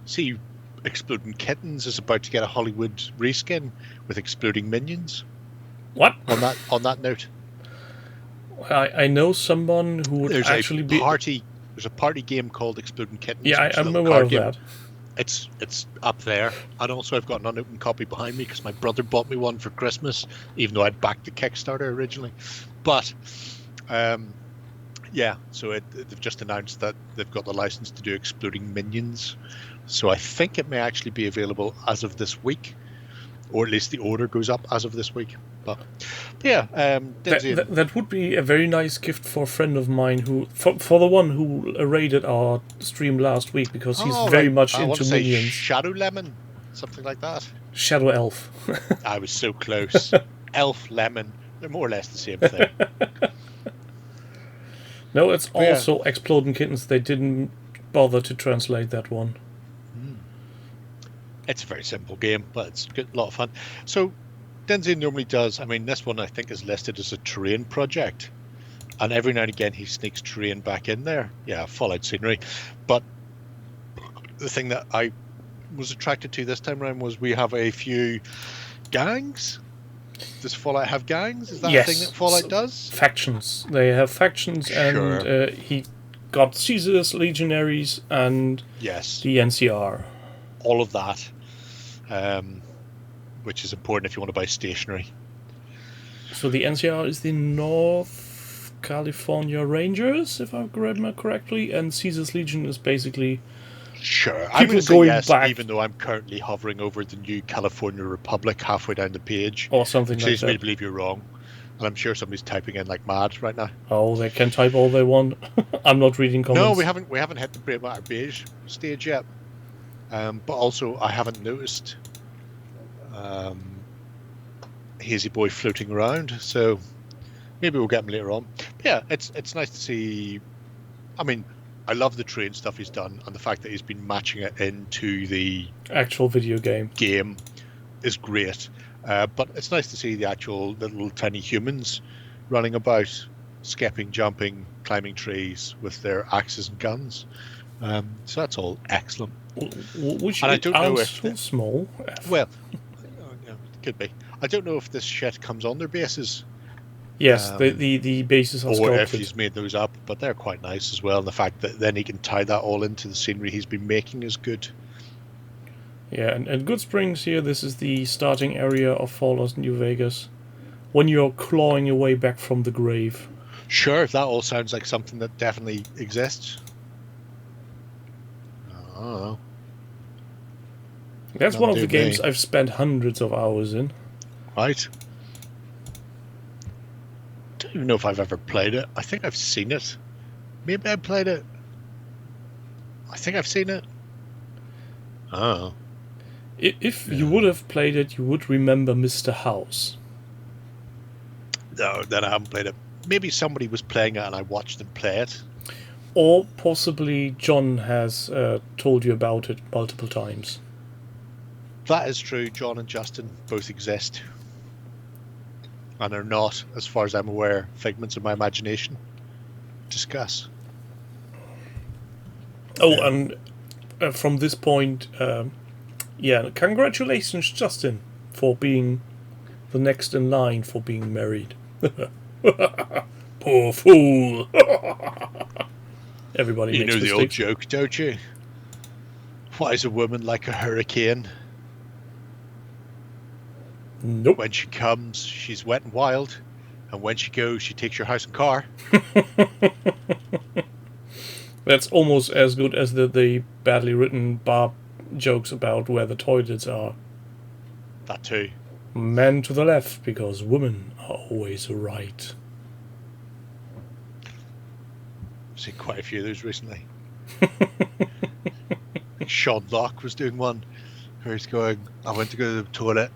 See, Exploding Kittens is about to get a Hollywood reskin with Exploding Minions. What? On that note. I know someone who would actually be. There's a party game called Exploding Kittens. Yeah, which is a I'm little aware card of game. that. It's up there, and also I've got an unopened copy behind me because my brother bought me one for Christmas, even though I'd backed the Kickstarter originally. But yeah, so they've just announced that they've got the license to do Exploding Minions, so I think it may actually be available as of this week, or at least the order goes up as of this week. But yeah, that would be a very nice gift for a friend of mine who, for the one who raided our stream last week, because he's very much I want into to say Minions. Shadow Lemon, something like that. Shadow Elf. I was so close. Elf, Lemon, they're more or less the same thing. No, it's also Exploding Kittens. They didn't bother to translate that one. It's a very simple game, but it's good, a lot of fun. So Denzi normally does, I mean, this one I think is listed as a terrain project, and every now and again he sneaks terrain back in there. Yeah, Fallout scenery. But the thing that I was attracted to this time around was we have a few gangs. Does Fallout have gangs? Is that a thing that Fallout does? Factions. They have factions, Sure. and he got Caesar's Legionaries and Yes, the NCR. all of that, which is important if you want to buy stationery. So the NCR is the North California Rangers, if I remember correctly, and Caesar's Legion is basically Sure, I'm people going to say going yes, back, even though I'm currently hovering over the new California Republic halfway down the page. or something Which like leads me to that. believe you're wrong, and I'm sure somebody's typing in like mad right now. Oh, they can type all they want. I'm not reading comments. No, we haven't hit the Brave Matter Beige stage yet. But also, I haven't noticed Hazy Boy floating around, so maybe we'll get him later on. But yeah, it's nice to see. I mean, I love the train stuff he's done, and the fact that he's been matching it into the actual video game is great. But it's nice to see the actual little tiny humans running about, skipping, jumping, climbing trees with their axes and guns. So that's all excellent. Which And I don't know if so small. Well, yeah, it could be. I don't know if this shit comes on their bases. Yes, the bases are or sculpted. if he's made those up, but they're quite nice as well. And the fact that then he can tie that all into the scenery he's been making is good. Yeah, and Good Springs here, this is the starting area of Fallout New Vegas. When you're clawing your way back from the grave. Sure, that all sounds like something that definitely exists. I don't know. That's one of the That'll do games me. I've spent hundreds of hours in. Right. Don't even know if I've ever played it. I think I've seen it. Maybe I played it. I think I've seen it. Oh. If you would have played it, you would remember Mr. House. No, then I haven't played it. Maybe somebody was playing it and I watched them play it. Or possibly John has told you about it multiple times. That is true. John and Justin both exist. And are not, as far as I'm aware, figments of my imagination. Discuss. Oh, and from this point, yeah, congratulations, Justin, for being the next in line for being married. Poor fool. Everybody You makes know the mistakes. old joke, don't you? Why is a woman like a hurricane? Nope. When she comes, she's wet and wild. And when she goes, she takes your house and car. That's almost as good as the badly written bar jokes about where the toilets are. That too. Men to the left, because women are always right. I've seen quite a few of those recently. Sean Locke was doing one where he's going, I went to go to the toilet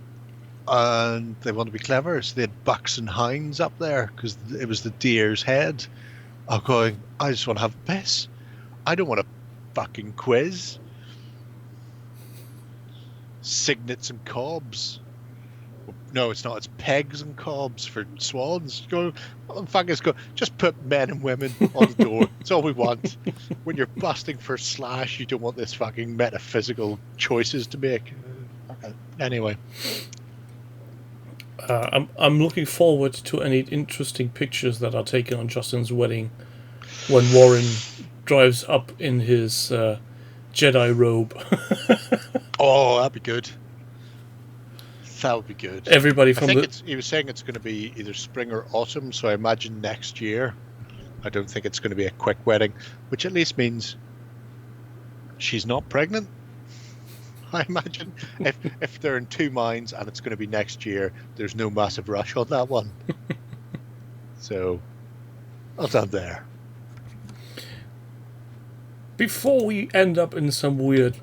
and they want to be clever, so they had bucks and hounds up there because it was the deer's head. I'm going, I just want to have a piss. I don't want a fucking quiz. Cygnets and cobs. No, it's not. It's pegs and cobs for swans. Go, motherfuckers, go. Just put men and women on the door. It's all we want. When you're busting for slash, you don't want this fucking metaphysical choices to make. Okay. Anyway. I'm looking forward to any interesting pictures that are taken on Justin's wedding when Warren drives up in his Jedi robe. Oh, that'd be good. That would be good. Everybody I from think the he was saying it's going to be either spring or autumn, so I imagine next year. I don't think it's going to be a quick wedding, which at least means she's not pregnant. I imagine if they're in two minds and it's going to be next year, there's no massive rush on that one. So, well done there. before we end up in some weird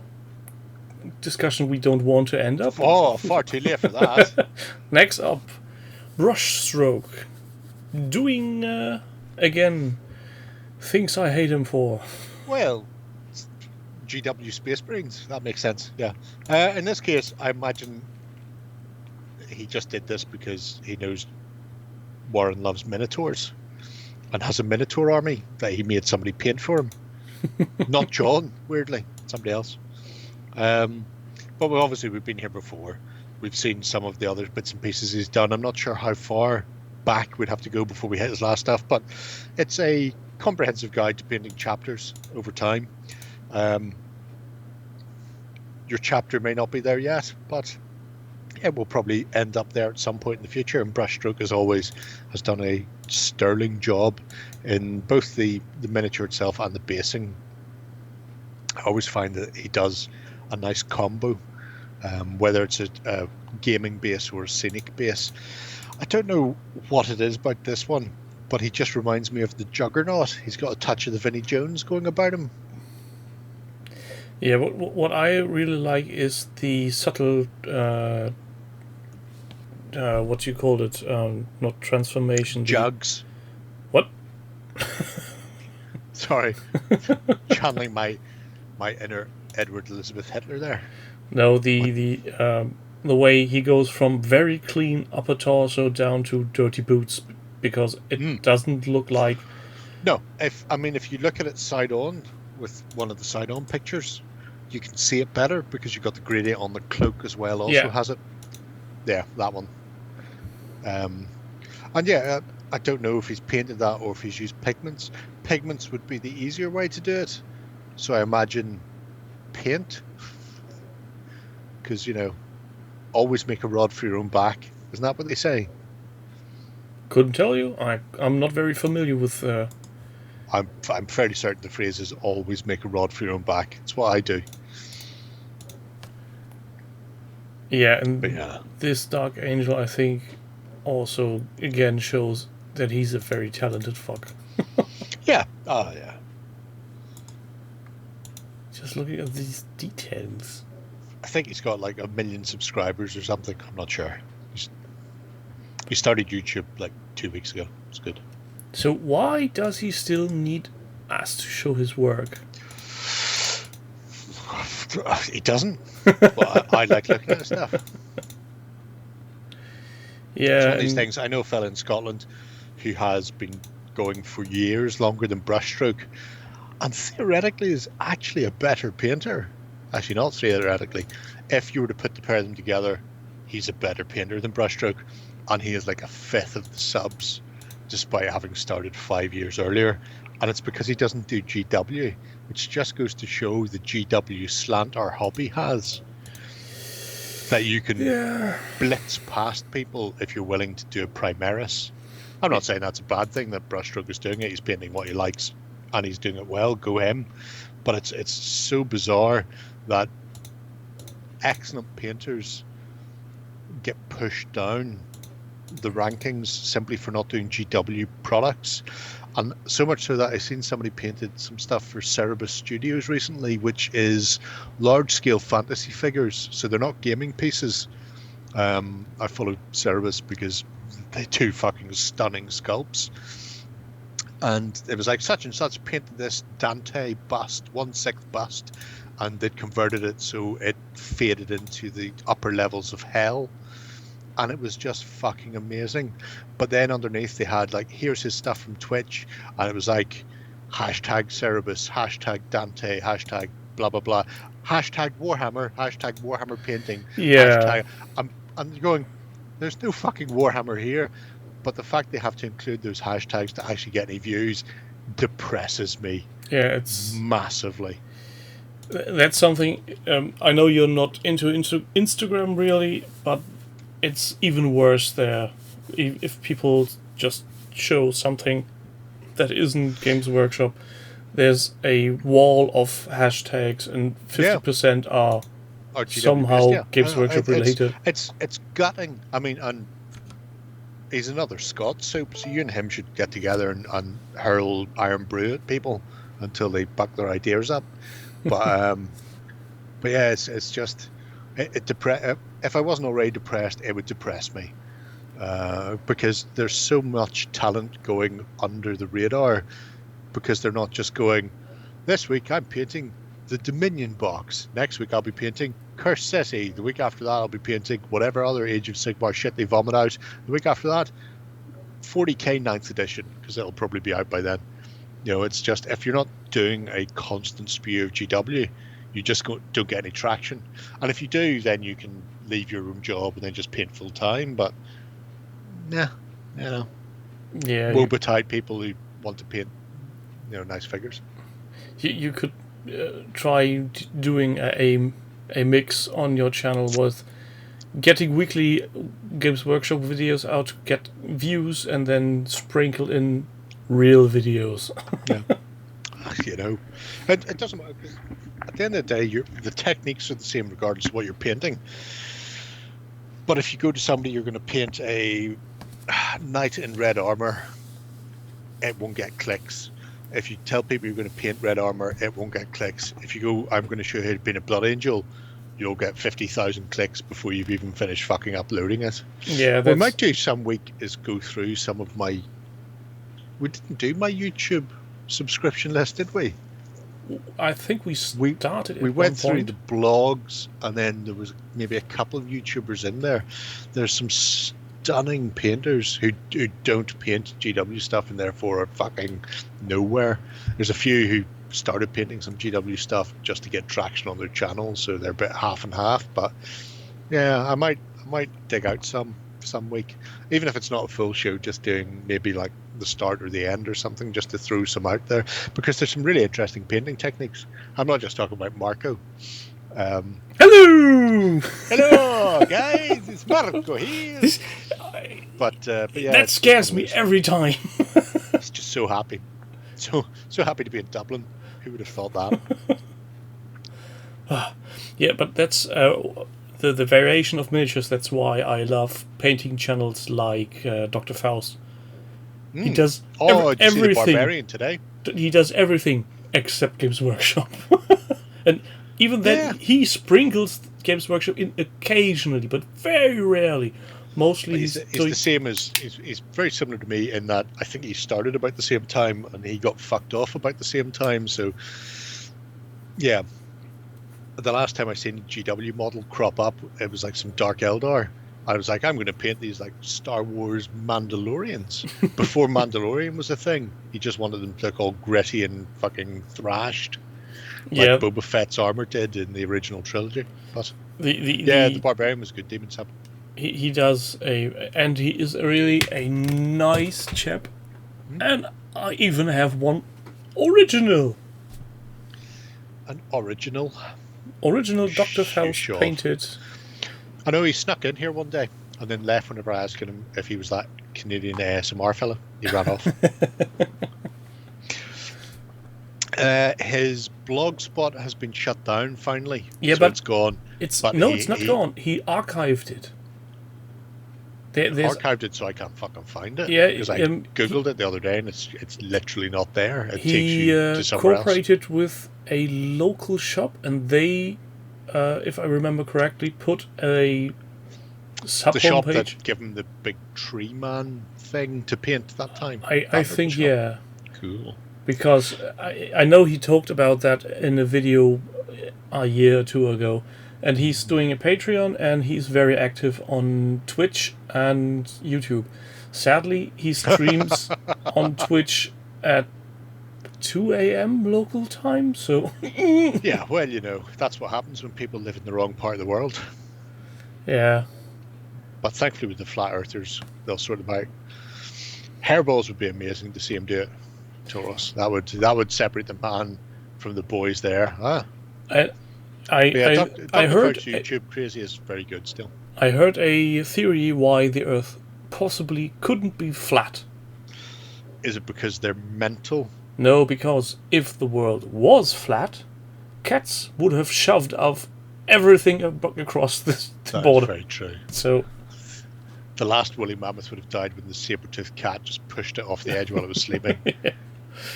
discussion we don't want to end up. Oh, far too late for that. Next up, brushstroke. Doing, again, things I hate him for. Well, GW Space Marines, that makes sense, yeah. In this case, I imagine he just did this because he knows Warren loves Minotaurs and has a Minotaur army that he made somebody paint for him. Not John, weirdly, somebody else. But we've been here before. We've seen some of the other bits and pieces he's done. I'm not sure how far back we'd have to go before we hit his last stuff, but it's a comprehensive guide to painting chapters over time. Your chapter may not be there yet, but it will probably end up there at some point in the future. And Brushstroke, as always, has done a sterling job in both the miniature itself and the basing. I always find that he does a nice combo, whether it's a gaming base or a scenic base. I don't know what it is about this one, but he just reminds me of the Juggernaut. He's got a touch of the Vinnie Jones going about him. Yeah, what I really like is the subtle, what you called it, not transformation. Jugs. What? Sorry. Channeling my inner Edward Elizabeth Hitler there. No, the way he goes from very clean upper torso down to dirty boots, because it doesn't look like... No, if you look at it side on with one of the side on pictures, you can see it better because you've got the gradient on the cloak as well. Also has it. Yeah, that one. And yeah, I don't know if he's painted that or if he's used pigments. Pigments would be the easier way to do it. So I imagine paint, because always make a rod for your own back. Isn't that what they say? Couldn't tell you. I'm not very familiar with. I'm fairly certain the phrase is always make a rod for your own back. It's what I do. Yeah, and this Dark Angel, I think, also again shows that he's a very talented fuck. Yeah. Oh, yeah. Just looking at these details. I think he's got like 1 million subscribers or something. I'm not sure. He started YouTube like 2 weeks ago. It's good. So why does he still need us to show his work? He doesn't. But I like looking at his stuff. Yeah. It's one of these things. I know a fella in Scotland who has been going for years, longer than Brushstroke, and theoretically is actually a better painter. Actually, not theoretically. If you were to put the pair of them together, he's a better painter than Brushstroke, and he is like a fifth of the subs, despite having started 5 years earlier. And it's because he doesn't do GW, which just goes to show the GW slant our hobby has. That you can blitz past people if you're willing to do a Primaris. I'm not saying that's a bad thing that Brushstroke is doing it. He's painting what he likes and he's doing it well. Go him. But it's so bizarre that excellent painters get pushed down the rankings simply for not doing GW products. And so much so that I've seen somebody painted some stuff for Cerebus Studios recently, which is large-scale fantasy figures. So they're not gaming pieces. I followed Cerebus because they do fucking stunning sculpts. And it was like such and such painted this Dante bust, 1/6 bust, and they'd converted it so it faded into the upper levels of hell. And it was just fucking amazing. But then underneath they had like, here's his stuff from Twitch, and it was like hashtag Cerebus, hashtag Dante, hashtag blah blah blah, hashtag Warhammer painting. Yeah. Hashtag, and you're going, There's no fucking Warhammer here. But the fact they have to include those hashtags to actually get any views depresses me. Yeah, it's massively. That's something. I know you're not into Instagram really, but it's even worse there. If people just show something that isn't Games Workshop, there's a wall of hashtags, and 50% are somehow Games Workshop related. It's gutting. I mean, and he's another Scot, so you and him should get together and hurl Iron Brew at people until they buck their ideas up. But yeah, it's just if I wasn't already depressed, it would depress me because there's so much talent going under the radar because they're not just going. This week I'm painting the Dominion box. Next week I'll be painting Curse City. The week after that I'll be painting whatever other Age of Sigmar shit they vomit out. The week after that, 40k 9th edition because it'll probably be out by then. You know, it's just if you're not doing a constant spew of GW, you just don't get any traction. And if you do, then you can leave your own job and then just paint full time. But yeah, you know, woe-betide people who want to paint, you know, nice figures. You could try doing a mix on your channel with getting weekly Games Workshop videos out to get views and then sprinkle in real videos. Yeah. You know, it doesn't matter. At the end of the day, the techniques are the same regardless of what you're painting. But if you go to somebody, you're going to paint a knight in red armor, it won't get clicks. If you tell people you're going to paint red armor, it won't get clicks. If you go, I'm going to show you how to paint a blood angel, you'll get 50,000 clicks before you've even finished fucking uploading it. Yeah, what we might do some week is go through some of my. We didn't do my YouTube subscription list, did we? I think we started. We went through the blogs, and then there was maybe a couple of YouTubers in there. There's some stunning painters who don't paint GW stuff and therefore are fucking nowhere. There's a few who started painting some GW stuff just to get traction on their channel, so they're a bit half and half. But yeah, I might dig out some week, even if it's not a full show, just doing maybe like the start or the end or something, just to throw some out there, because there's some really interesting painting techniques. I'm not just talking about Marco. Hello guys, it's Marco here. But yeah, that scares me every time. It's just so happy, so happy to be in Dublin. Who would have thought that? Yeah, but that's the variation of miniatures. That's why I love painting channels like Dr. Faust. He does everything. See the Barbarian today? He does everything except Games Workshop. And even then, he sprinkles Games Workshop in occasionally, but very rarely. Mostly he's the same as he's very similar to me in that I think he started about the same time and he got fucked off about the same time. So yeah, the last time I seen a GW model crop up, it was like some Dark Eldar. I was like, I'm going to paint these like Star Wars Mandalorians. Before Mandalorian was a thing, he just wanted them to look all gritty and fucking thrashed, like Boba Fett's armor did in the original trilogy. But the Barbarian was good. Demon Sap. He does and he is really a nice chap. And I even have one original. An original Dr. Faust painted. I know he snuck in here one day and then left whenever I asked him if he was that Canadian ASMR fella. He ran off. His blog spot has been shut down finally. Yeah, so but it's gone. It's not gone. He archived it. Archived it so I can't fucking find it. Yeah, because I googled it the other day and it's literally not there. It takes you to somewhere else. He cooperated with a local shop, and they, if I remember correctly, put a sub the shop page. That gave him the big tree man thing to paint that time. I think shop. Yeah. Cool. Because I know he talked about that in a video a year or two ago. And he's doing a Patreon, and he's very active on Twitch and YouTube. Sadly, he streams on Twitch at 2 a.m. local time, so... Yeah, well, you know, that's what happens when people live in the wrong part of the world. Yeah. But thankfully with the flat earthers, they'll sort them out. Hairballs would be amazing to see him do it to us. That would separate the man from the boys there. Ah. I heard YouTube crazy is very good still. I heard a theory why the Earth possibly couldn't be flat. Is it because they're mental? No, because if the world was flat, cats would have shoved off everything across the border. That's very true. So the last woolly mammoth would have died when the saber-toothed cat just pushed it off the edge while it was sleeping.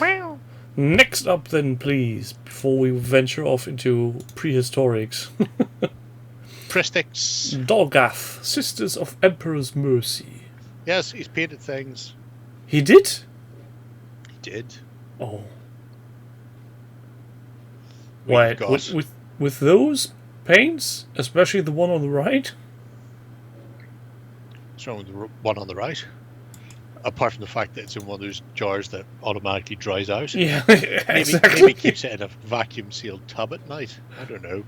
Wow. Next up then, please, before we venture off into prehistorics. Pristics. Dolgath, Sisters of Emperor's Mercy. Yes, he's painted things. He did? He did. Oh. We've Wait, with those paints, especially the one on the right? What's wrong with the one on the right? Apart from the fact that it's in one of those jars that automatically dries out. Yeah, exactly. Maybe keeps it in a vacuum-sealed tub at night. I don't know.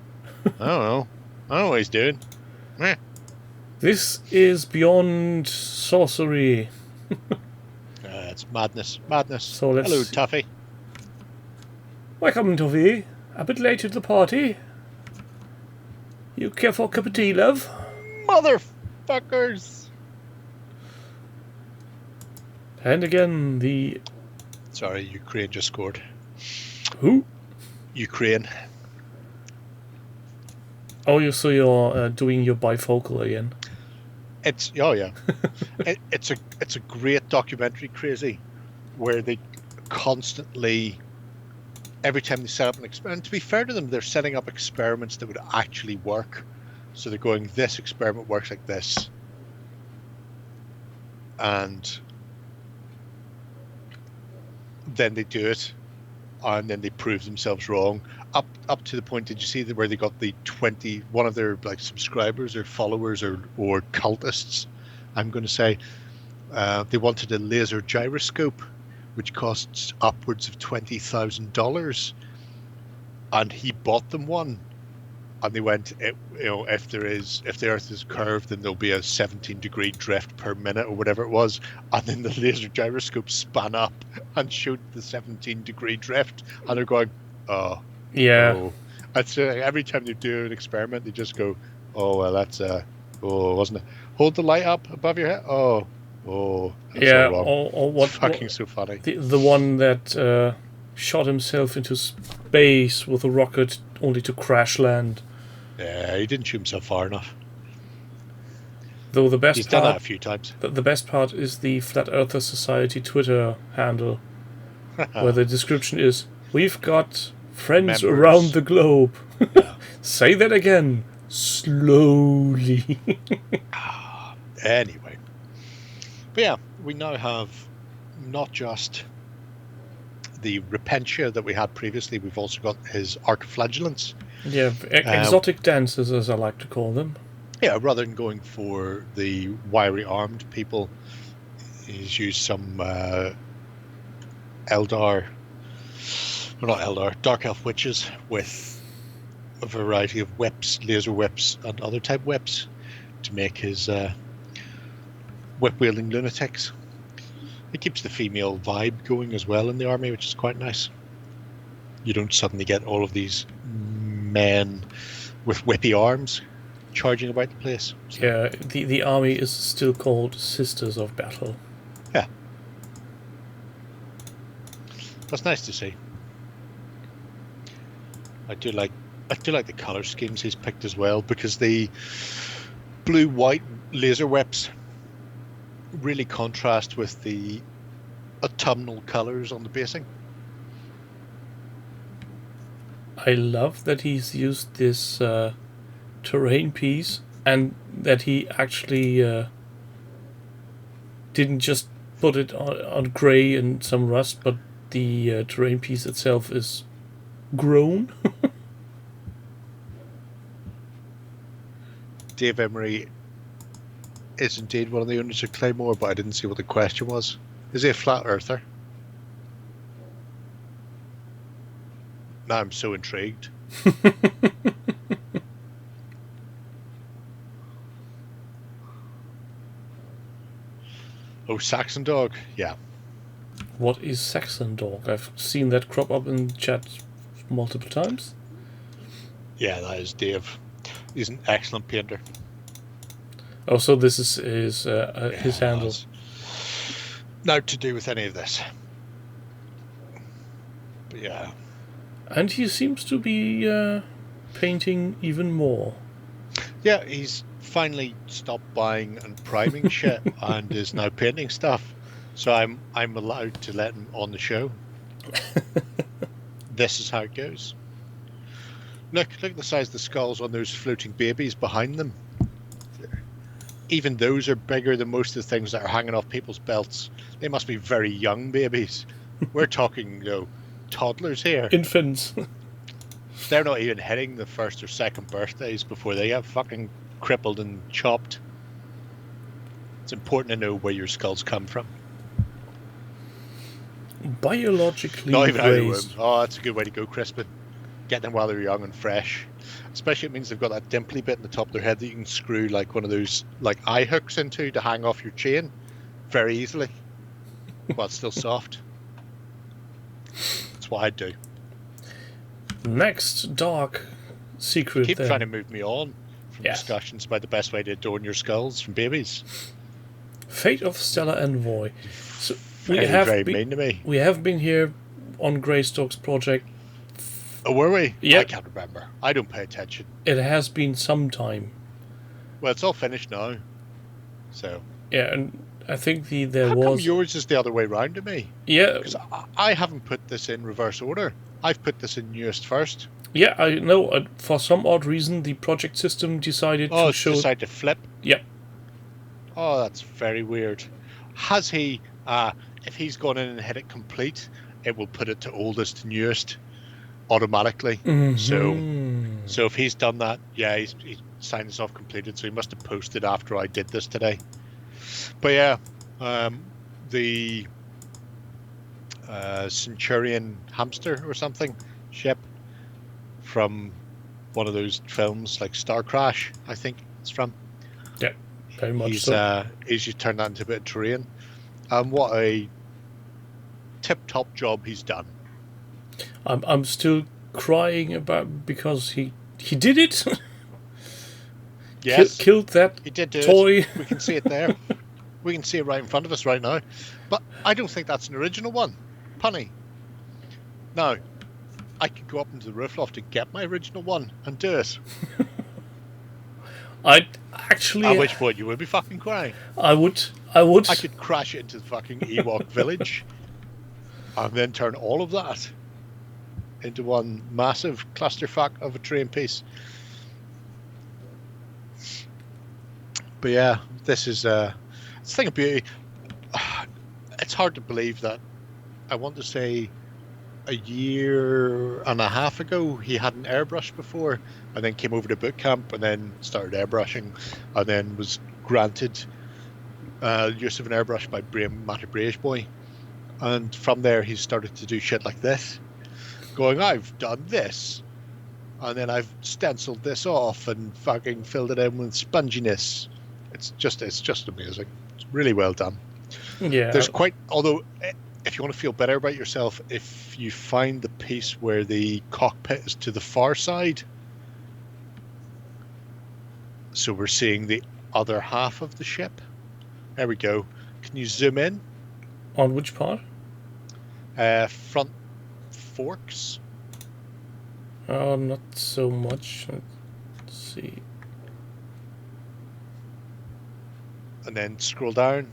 I don't know what he's doing. Meh. This is beyond sorcery. It's madness. Madness. So let's... Hello, Tuffy. Welcome, Tuffy. A bit late to the party. You care for a cup of tea, love? Motherfuckers! And again, the... Sorry, Ukraine just scored. Who? Ukraine. Oh, so you're doing your bifocal again. It's it's a great documentary, Crazy, where they constantly, every time they set up an experiment. To be fair to them, they're setting up experiments that would actually work. So they're going, this experiment works like this, and then they do it, and then they prove themselves wrong. Up to the point, did you see where they got the one of their like subscribers or followers or cultists, I'm going to say, they wanted a laser gyroscope, which costs upwards of $20,000, and he bought them one, and they went, if the Earth is curved, then there'll be a 17-degree drift per minute or whatever it was, and then the laser gyroscope span up and showed the 17-degree drift, and they're going, oh. Yeah. Oh. That's every time they do an experiment, they just go, oh, well, that's wasn't it? Hold the light up above your head. Oh, that's yeah. so wrong. Or what? It's fucking so funny. The one that shot himself into space with a rocket only to crash land. Yeah, he didn't shoot himself far enough. Though the best He's part, done that a few times. The best part is the Flat Earther Society Twitter handle, where the description is, "We've got friends Members around the globe." Yeah. Say that again, slowly. Anyway. But yeah, we now have not just the Repentia that we had previously, we've also got his Archiflagellants. Yeah, exotic dancers, as I like to call them. Yeah, rather than going for the wiry armed people, he's used some Dark Elf witches with a variety of whips, laser whips, and other type whips to make his whip-wielding lunatics. It keeps the female vibe going as well in the army, which is quite nice. You don't suddenly get all of these men with whippy arms charging about the place. So. Yeah, the army is still called Sisters of Battle. Yeah. That's nice to see. I do like the colour schemes he's picked as well, because the blue-white laser whips really contrast with the autumnal colours on the basing. I love that he's used this terrain piece, and that he actually didn't just put it on grey and some rust, but the terrain piece itself is grown. Dave Emery is indeed one of the owners of Claymore, but I didn't see what the question was. Is he a flat earther? Now I'm so intrigued. Oh, Saxon dog. Yeah. What is Saxon dog? I've seen that crop up in chat multiple times. Yeah, that is Dave. He's an excellent painter. Oh, so this is his handle. Not to do with any of this. But yeah. And he seems to be painting even more. Yeah, he's finally stopped buying and priming shit and is now painting stuff. So I'm allowed to let him on the show. This is how it goes. Look at the size of the skulls on those floating babies behind them. Even those are bigger than most of the things that are hanging off people's belts. They must be very young babies. We're talking, toddlers here. Infants. They're not even hitting the first or second birthdays before they get fucking crippled and chopped. It's important to know where your skulls come from. Biologically Not even out of the raised. womb. Oh, that's a good way to go, Crispin. Get them while they're young and fresh. Especially it means they've got that dimply bit in the top of their head that you can screw like one of those like eye hooks into to hang off your chain very easily. While it's still soft. That's what I'd do. Next dark secret. Keep then. trying to move me on from Yes. discussions about the best way to adorn your skulls from babies. Fate of Stellar Envoy. So Very mean to me. we have been here on Greystock's project. Oh, were we? Yep. I can't remember. I don't pay attention. It has been some time. Well, it's all finished now. So. Yeah, and I think there How come was. yours is the other way round to me? Yeah, Because I haven't put this in reverse order. I've put this in newest first. yeah, I know. For some odd reason, the project system decided Oh, to it's show. decided to flip. Yep. Oh, that's very weird. Has he? If he's gone in and hit it complete, it will put it to oldest to newest automatically. Mhm. So if he's done that, yeah, he's signed this off completed. So he must have posted after I did this today. But yeah, the Centurion hamster or something ship from one of those films like Star Crash, I think it's from. Yeah, very much He's so. he's just turned that into a bit of terrain, and what a tip-top job he's done. I'm still crying about because he did it. Yes, Killed that he did do toy. it. We can see it there. We can see it right in front of us right now. But I don't think that's an original one. Punny. Now, I could go up into the roof loft and get my original one and do it. I actually. At which point you would be fucking crying. I would. I could crash it into the fucking Ewok village and then turn all of that into one massive clusterfuck of a train piece. But yeah, this is it's a thing of beauty. It's hard to believe that I want to say a year and a half ago he hadn't airbrushed before and then came over to boot camp and then started airbrushing and then was granted use of an airbrush by Matty Brage Boy, and from there he started to do shit like this, going, I've done this and then I've stenciled this off and fucking filled it in with sponginess. It's just amazing. It's really well done. Yeah. There's quite, although if you want to feel better about yourself, if you find the piece where the cockpit is to the far side, so we're seeing the other half of the ship. There we go. Can you zoom in? On which part? Front forks. Oh, not so much. Let's see. And then scroll down.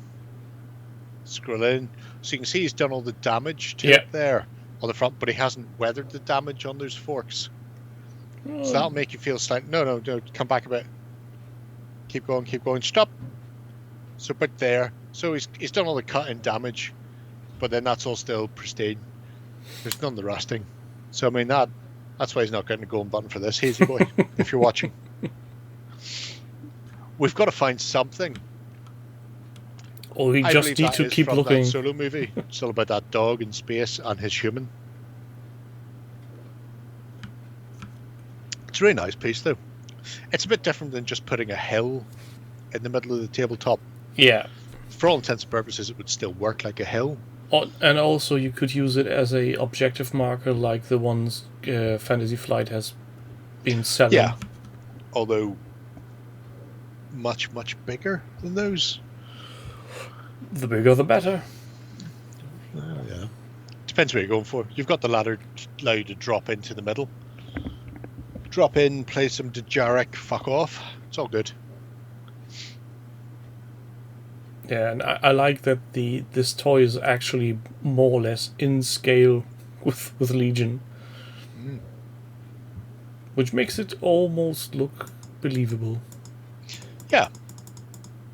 Scroll in. So you can see he's done all the damage to Yeah. it there on the front, but he hasn't weathered the damage on those forks. Oh, So that'll make you feel slightly... No, come back a bit. Keep going, stop. So but there. So he's done all the cutting damage, but then that's all still pristine. There's none of the rusting. So I mean that's why he's not getting a golden button for this, Hazy Boy, if you're watching. We've got to find something. or we I just believe need that to is keep from looking. that Solo movie. It's all about that dog in space and his human. It's a really nice piece, though. It's a bit different than just putting a hill in the middle of the tabletop. Yeah. for all intents and purposes, it would still work like a hill. And also you could use it as a objective marker like the ones Fantasy Flight has been selling. Yeah, although much, much bigger than those. The bigger the better. Yeah. Depends what you're going for. You've got the ladder to allow you to drop into the middle. Drop in, play some Javeriahjaved, fuck off. It's all good. Yeah, and I like that this toy is actually more or less in scale with Legion. Which makes it almost look believable. Yeah.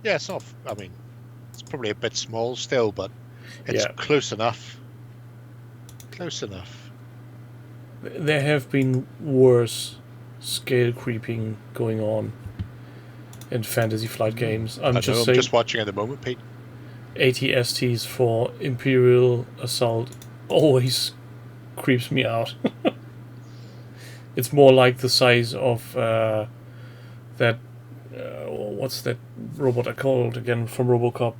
Yeah, it's not... I mean, it's probably a bit small still, but it's close enough. Close enough. There have been worse scale creeping going on in Fantasy Flight games. I'm just watching at the moment, Pete. ATSTs for Imperial Assault always creeps me out. It's more like the size of that... what's that robot I called again from RoboCop?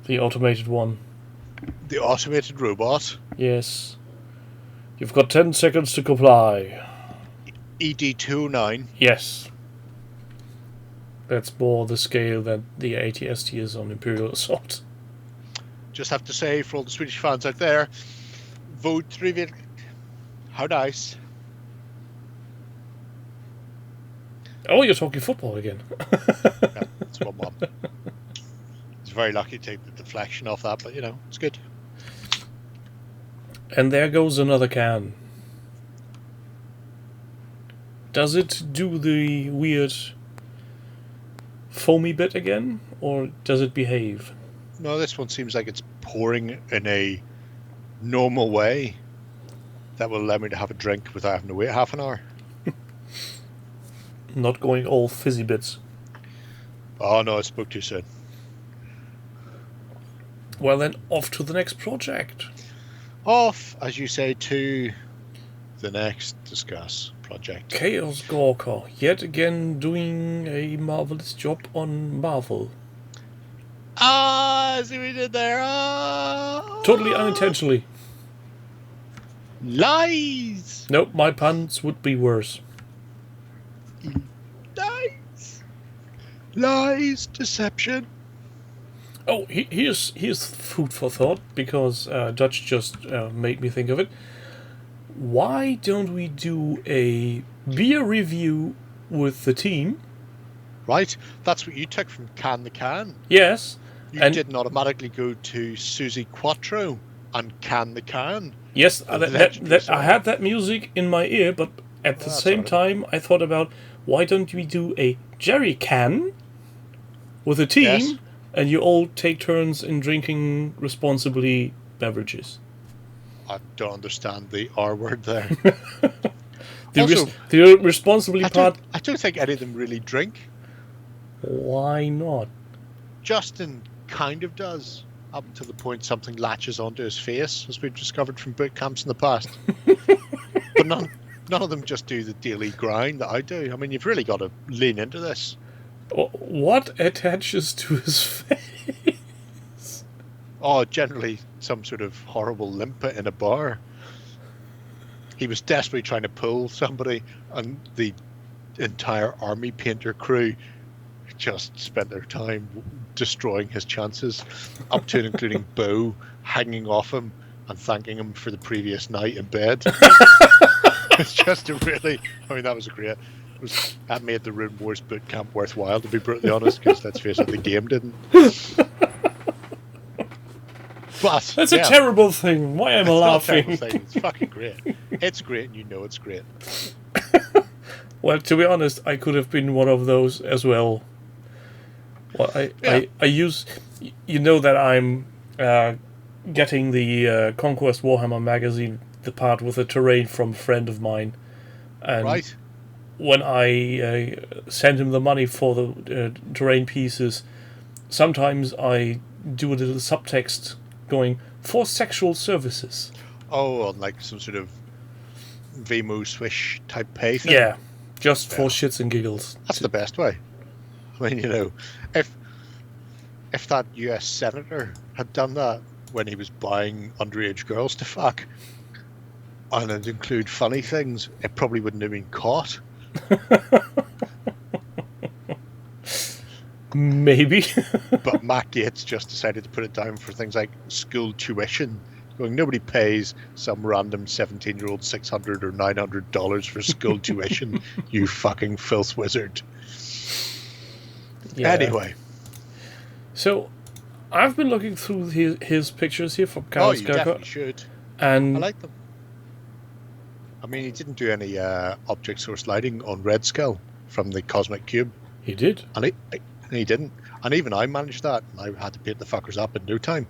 The automated one. The automated robot? Yes. You've got 10 seconds to comply. ED-209? Yes. That's more the scale that the ATST is on Imperial Assault. Just have to say, for all the Swedish fans out there, vote trivia. How nice. Oh, you're talking football again. Yeah, it's 1-1. It's very lucky to take the deflection off that, but you know, it's good. And there goes another can. Does it do the weird foamy bit again, or does it behave? No, this one seems like it's pouring in a normal way that will allow me to have a drink without having to wait half an hour. Not going all fizzy bits. Oh no, I spoke too soon. Well then, off to the next project. Off, as you say, to the next discuss project. Chaos Gawker, yet again doing a marvelous job on Marvel. Ah, see what we did there. Ah. Totally unintentionally. Lies. Nope, my puns would be worse. Lies, deception. Oh, here's food for thought, because Dutch just made me think of it. Why don't we do a beer review with the team? Right, that's what you took from Can the Can. Yes. You didn't automatically go to Susie Quattro and Can the Can. Yes, I had that music in my ear, but at the same time I thought about, why don't we do a jerry can with a team? Yes. And you all take turns in drinking responsibly beverages. I don't understand the R word there. The responsibly part... I don't think any of them really drink. Why not? Justin kind of does, up until the point something latches onto his face, as we've discovered from boot camps in the past. But none of them just do the daily grind that I do. I mean, you've really got to lean into this. What attaches to his face? Oh, generally some sort of horrible limpet in a bar. He was desperately trying to pull somebody, and the entire army painter crew just spent their time destroying his chances, up to and including Bo hanging off him and thanking him for the previous night in bed. It's just a really... I mean, that was a great... That made the Rune Wars boot camp worthwhile, to be brutally honest, because let's face it, the game didn't. But that's a terrible thing. Why am I laughing? It's fucking great. It's great, and you know it's great. Well, to be honest, I could have been one of those as well. Well, I use... You know that I'm getting the Conquest Warhammer magazine, the part with the terrain from a friend of mine. And right. When I send him the money for the terrain pieces, sometimes I do a little subtext going, for sexual services. Oh, on like some sort of Vimo Swish type pay thing? Yeah, just for shits and giggles. That's the best way. I mean, you know, if that U.S. senator had done that when he was buying underage girls to fuck, and it'd include funny things, it probably wouldn't have been caught. Maybe. But Matt Gaetz just decided to put it down for things like school tuition. Going, nobody pays some random 17-year-old $600 or $900 for school tuition, you fucking filth wizard. Yeah. Anyway. So, I've been looking through his pictures here from Oh, Carlos you Gargot, definitely should. and I like them. I mean, he didn't do any object source lighting on Red Skull from the Cosmic Cube. he did. And he didn't. And even I managed that, and I had to paint the fuckers up in no time.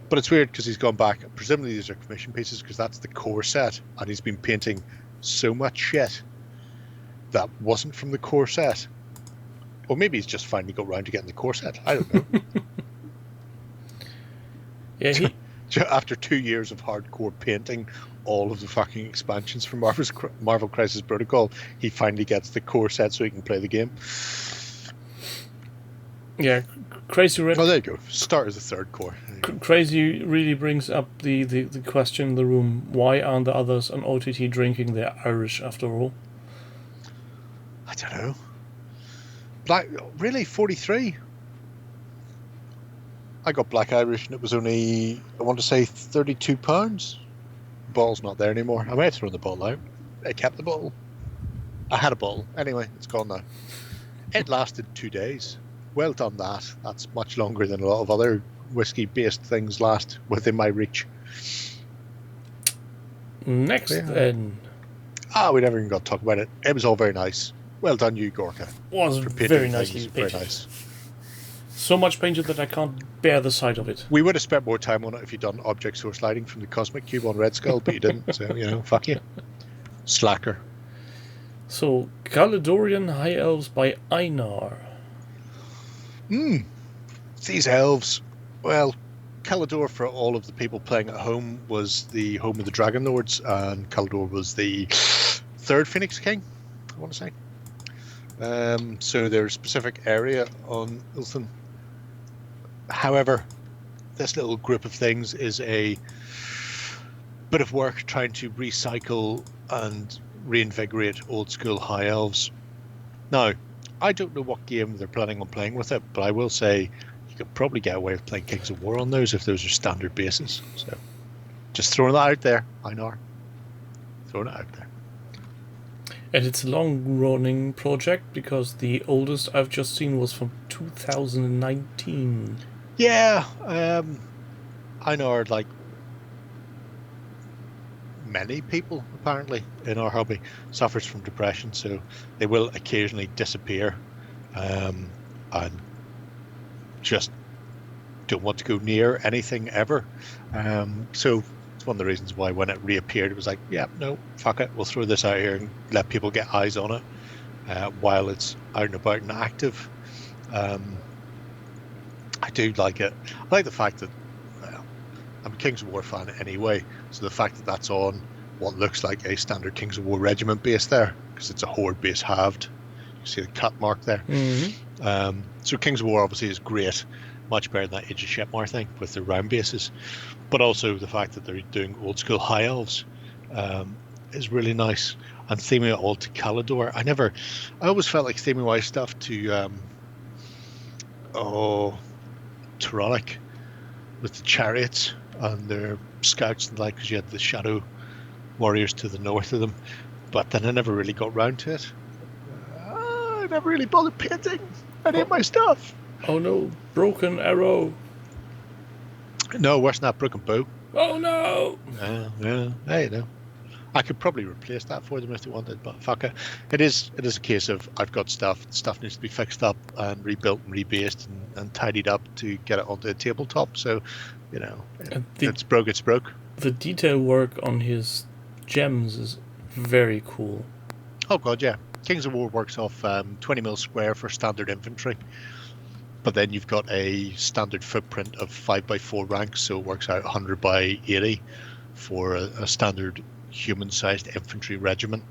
But it's weird because he's gone back. Presumably these are commission pieces because that's the core set, and he's been painting so much shit that wasn't from the core set. Or maybe he's just finally got round to getting the core set. I don't know. Yeah, After 2 years of hardcore painting all of the fucking expansions for Marvel Crisis Protocol, he finally gets the core set so he can play the game. yeah. Crazy Red. Oh, there you go. Start as the third core. Crazy really brings up the question in the room: why aren't the others on OTT drinking their Irish after all? I don't know. Really, 43? I got Black Irish and it was only, I want to say, £32. Ball's not there anymore. I might have thrown the ball out. I kept the ball. I had a ball. Anyway, it's gone now. It lasted 2 days. Well done that. That's much longer than a lot of other whiskey-based things last within my reach. Next, then, We never even got to talk about it. It was all very nice. Well done, you, Gorka. was For painting very things. nicely Very painted. nice. So much painted that I can't bear the sight of it. We would have spent more time on it if you'd done object source lighting from the Cosmic Cube on Red Skull, but you didn't. So, you know, fuck you. Slacker. So, Caledonian High Elves by Einar. These elves, well, Caledor for all of the people playing at home was the home of the Dragon Lords, and Caledor was the third Phoenix King, I want to say. So there's a specific area on Ilthan. However, this little group of things is a bit of work trying to recycle and reinvigorate old school High Elves. Now, I don't know what game they're planning on playing with it, but I will say you could probably get away with playing Kings of War on those if those are standard bases. So, just throwing that out there, Einar. Throwing it out there. And it's a long-running project because the oldest I've just seen was from 2019. Yeah, Einar, like many people apparently in our hobby, suffers from depression, so they will occasionally disappear and just don't want to go near anything ever. So it's one of the reasons why when it reappeared it was like, yeah, no, fuck it, we'll throw this out here and let people get eyes on it while it's out and about and active. I do like it. I like the fact that I'm a Kings of War fan anyway, so the fact that that's on what looks like a standard Kings of War regiment base there, because it's a horde base halved. You see the cut mark there. Mm-hmm. So Kings of War obviously is great, much better than that Age of Shepmar thing with the round bases, but also the fact that they're doing old school High Elves is really nice, and theming it all to Caledor. I always felt like theming wise stuff to Tyronic with the chariots and their scouts and like, because you had the shadow warriors to the north of them, but then I never really got round to it. I never really bothered painting any of my stuff. Oh no, broken arrow. No, worse than that, broken bow. Oh no! Yeah, hey, you know. I could probably replace that for them if they wanted, but fuck it. It is a case of I've got stuff needs to be fixed up and rebuilt and rebased and tidied up to get it onto a tabletop. So, you know, it's broke. The detail work on his gems is very cool. Oh god, yeah. Kings of War works off 20mm square for standard infantry, but then you've got a standard footprint of 5x4 ranks, so it works out 100 by 80 for a standard human-sized infantry regiment.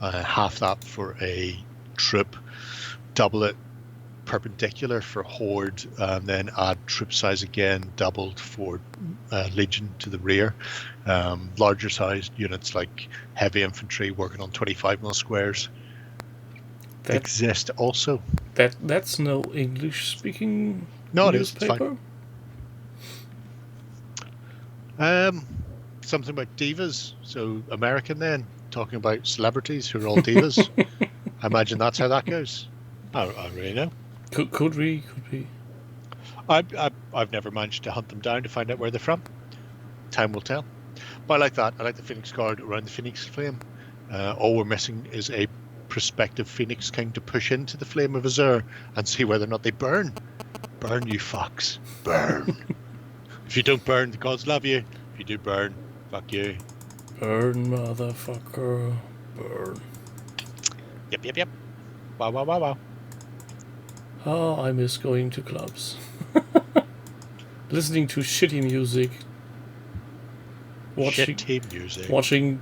Half that for a troop, double it perpendicular for horde, and then add troop size again, doubled for legion to the rear. Larger sized units like heavy infantry working on 25mm squares exist also. That's no English speaking No, it is. It's newspaper. fine. Something about divas, so American then, talking about celebrities who are all divas. I imagine that's how that goes. I don't really know. Could be. I've never managed to hunt them down to find out where they're from. Time will tell. But I like that. I like the Phoenix Guard around the Phoenix Flame. All we're missing is a prospective Phoenix King to push into the Flame of Azure and see whether or not they burn. Burn, you fucks. Burn. If you don't burn, the gods love you. If you do burn, fuck you. Burn, motherfucker. Burn. Yep. Wow. Oh, I miss going to clubs. Listening to shitty music. Shitty music. Watching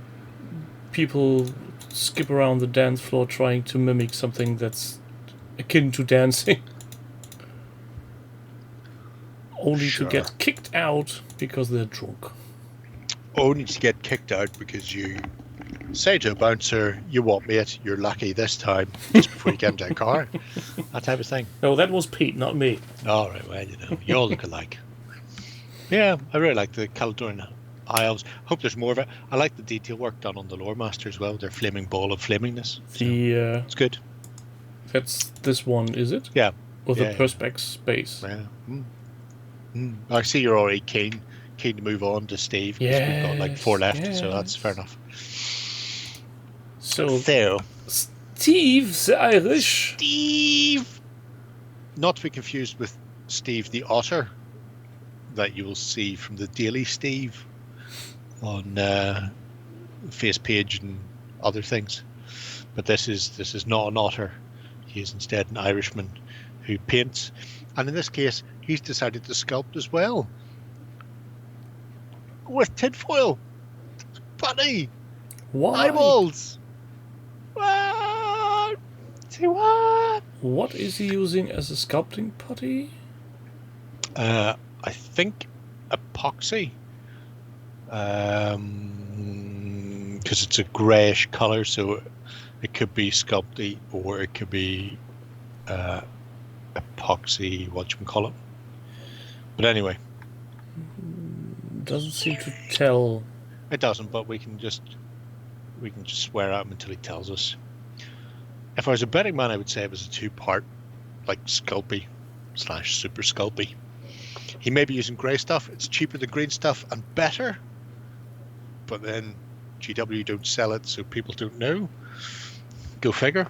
people skip around the dance floor trying to mimic something that's akin to dancing. Only Sure. to get kicked out because they're drunk. Only to get kicked out because you say to a bouncer, "You what, mate? You're lucky this time," just before you get into a car. That type of thing. No, that was Pete, not me. All right, well, you all look alike. Yeah, I really like the Caledonian High Elves. Hope there's more of it. I like the detail work done on the Lore Master as well. Their flaming ball of flamingness. So it's good. That's this one, is it? Yeah. With Yeah, a perspex space. Yeah. I see you're already keen to move on to Steve. 'Cause we've got like 4 left, so that's fair enough. So Theo. Steve the Irish. Steve! Not to be confused with Steve the Otter that you will see from the Daily Steve on face page and other things. But this is not an otter. He is instead an Irishman who paints. And in this case, he's decided to sculpt as well. With tinfoil. Funny. Why? Eyeballs. What? Say what? What is he using as a sculpting putty? I think epoxy. Because it's a greyish colour, so it could be sculpty or it could be epoxy, whatchamacallit. But anyway. Doesn't seem to tell. It doesn't, but we can just swear at him until he tells us. If I was a betting man, I would say it was a 2-part, like Sculpey / Super Sculpey. He may be using grey stuff. It's cheaper than green stuff and better. But then GW don't sell it, so people don't know. Go figure.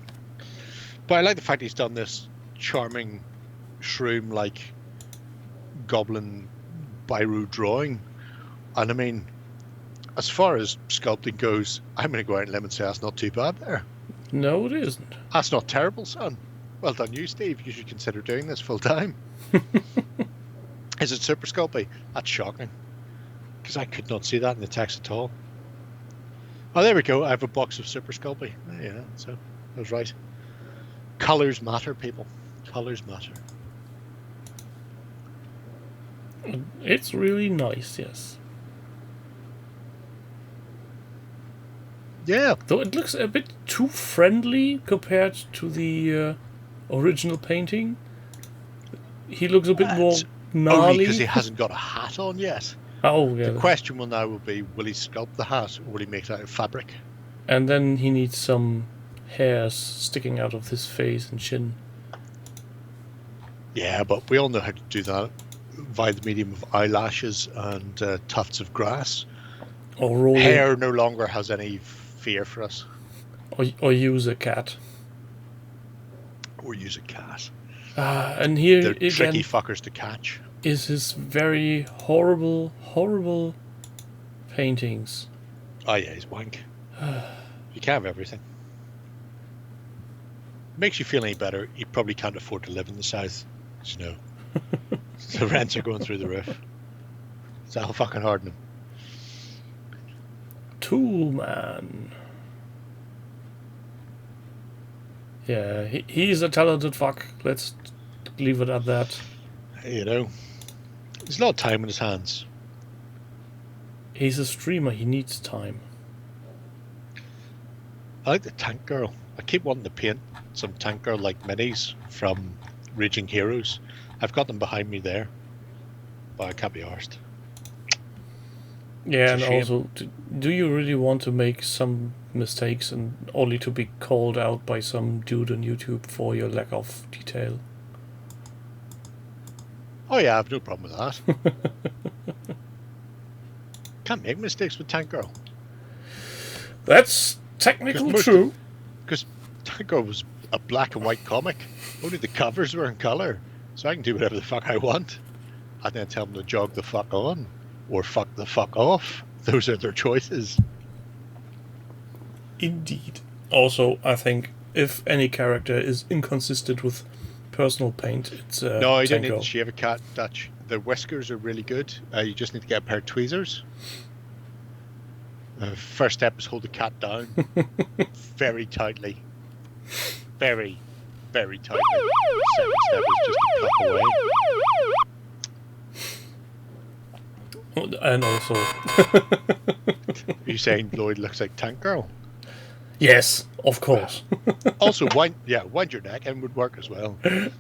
But I like the fact he's done this charming shroom-like goblin Biro drawing. And I mean, as far as sculpting goes, I'm going to go out on a limb and say that's not too bad there. No, it isn't. That's not terrible, son. Well done you, Steve. You should consider doing this full time. Is it Super Sculpey? That's shocking. Because I could not see that in the text at all. Oh, there we go. I have a box of Super Sculpey. Yeah, so I was right. Colours matter, people. Colours matter. It's really nice, yes. Yeah. Though it looks a bit too friendly compared to the original painting. He looks a bit more gnarly. Only because he hasn't got a hat on yet. Oh, yeah. The question will now be, will he sculpt the hat or will he make it out of fabric? And then he needs some hairs sticking out of his face and chin. Yeah, but we all know how to do that via the medium of eyelashes and tufts of grass. Or roll Hair no longer has any fear for us. or use a cat. Or use a cat. And here They're again tricky fuckers to catch. is his very horrible paintings. Oh yeah, he's wank. You can't have everything. Makes you feel any better. You probably can't afford to live in the south. You know, the rents are going through the roof. It's all fucking hard on him. Toolman. Yeah, he's a talented fuck. Let's leave it at that. You know, there's a lot of time in his hands. He's a streamer. He needs time. I like the Tank Girl. I keep wanting to paint some Tank Girl like minis from Raging Heroes. I've got them behind me there, but I can't be arsed. Yeah, It's and a also, do you really want to make some mistakes and only to be called out by some dude on YouTube for your lack of detail? Oh yeah, I have no problem with that. Can't make mistakes with Tank Girl. That's technically true. Because Tank Girl was a black and white comic. Only the covers were in colour. So I can do whatever the fuck I want. And then tell them to jog the fuck on. Or fuck the fuck off. Those are their choices. Indeed. Also, I think if any character is inconsistent with personal paint, it's No, you don't need Tango. to shave a cat, Dutch. The whiskers are really good. You just need to get a pair of tweezers. First step is hold the cat down very tightly. Very, very tightly. Second step is just to pluck away. And also, Are you saying Lloyd looks like Tank Girl? yes, of course. Also, wind your neck in would work as well. But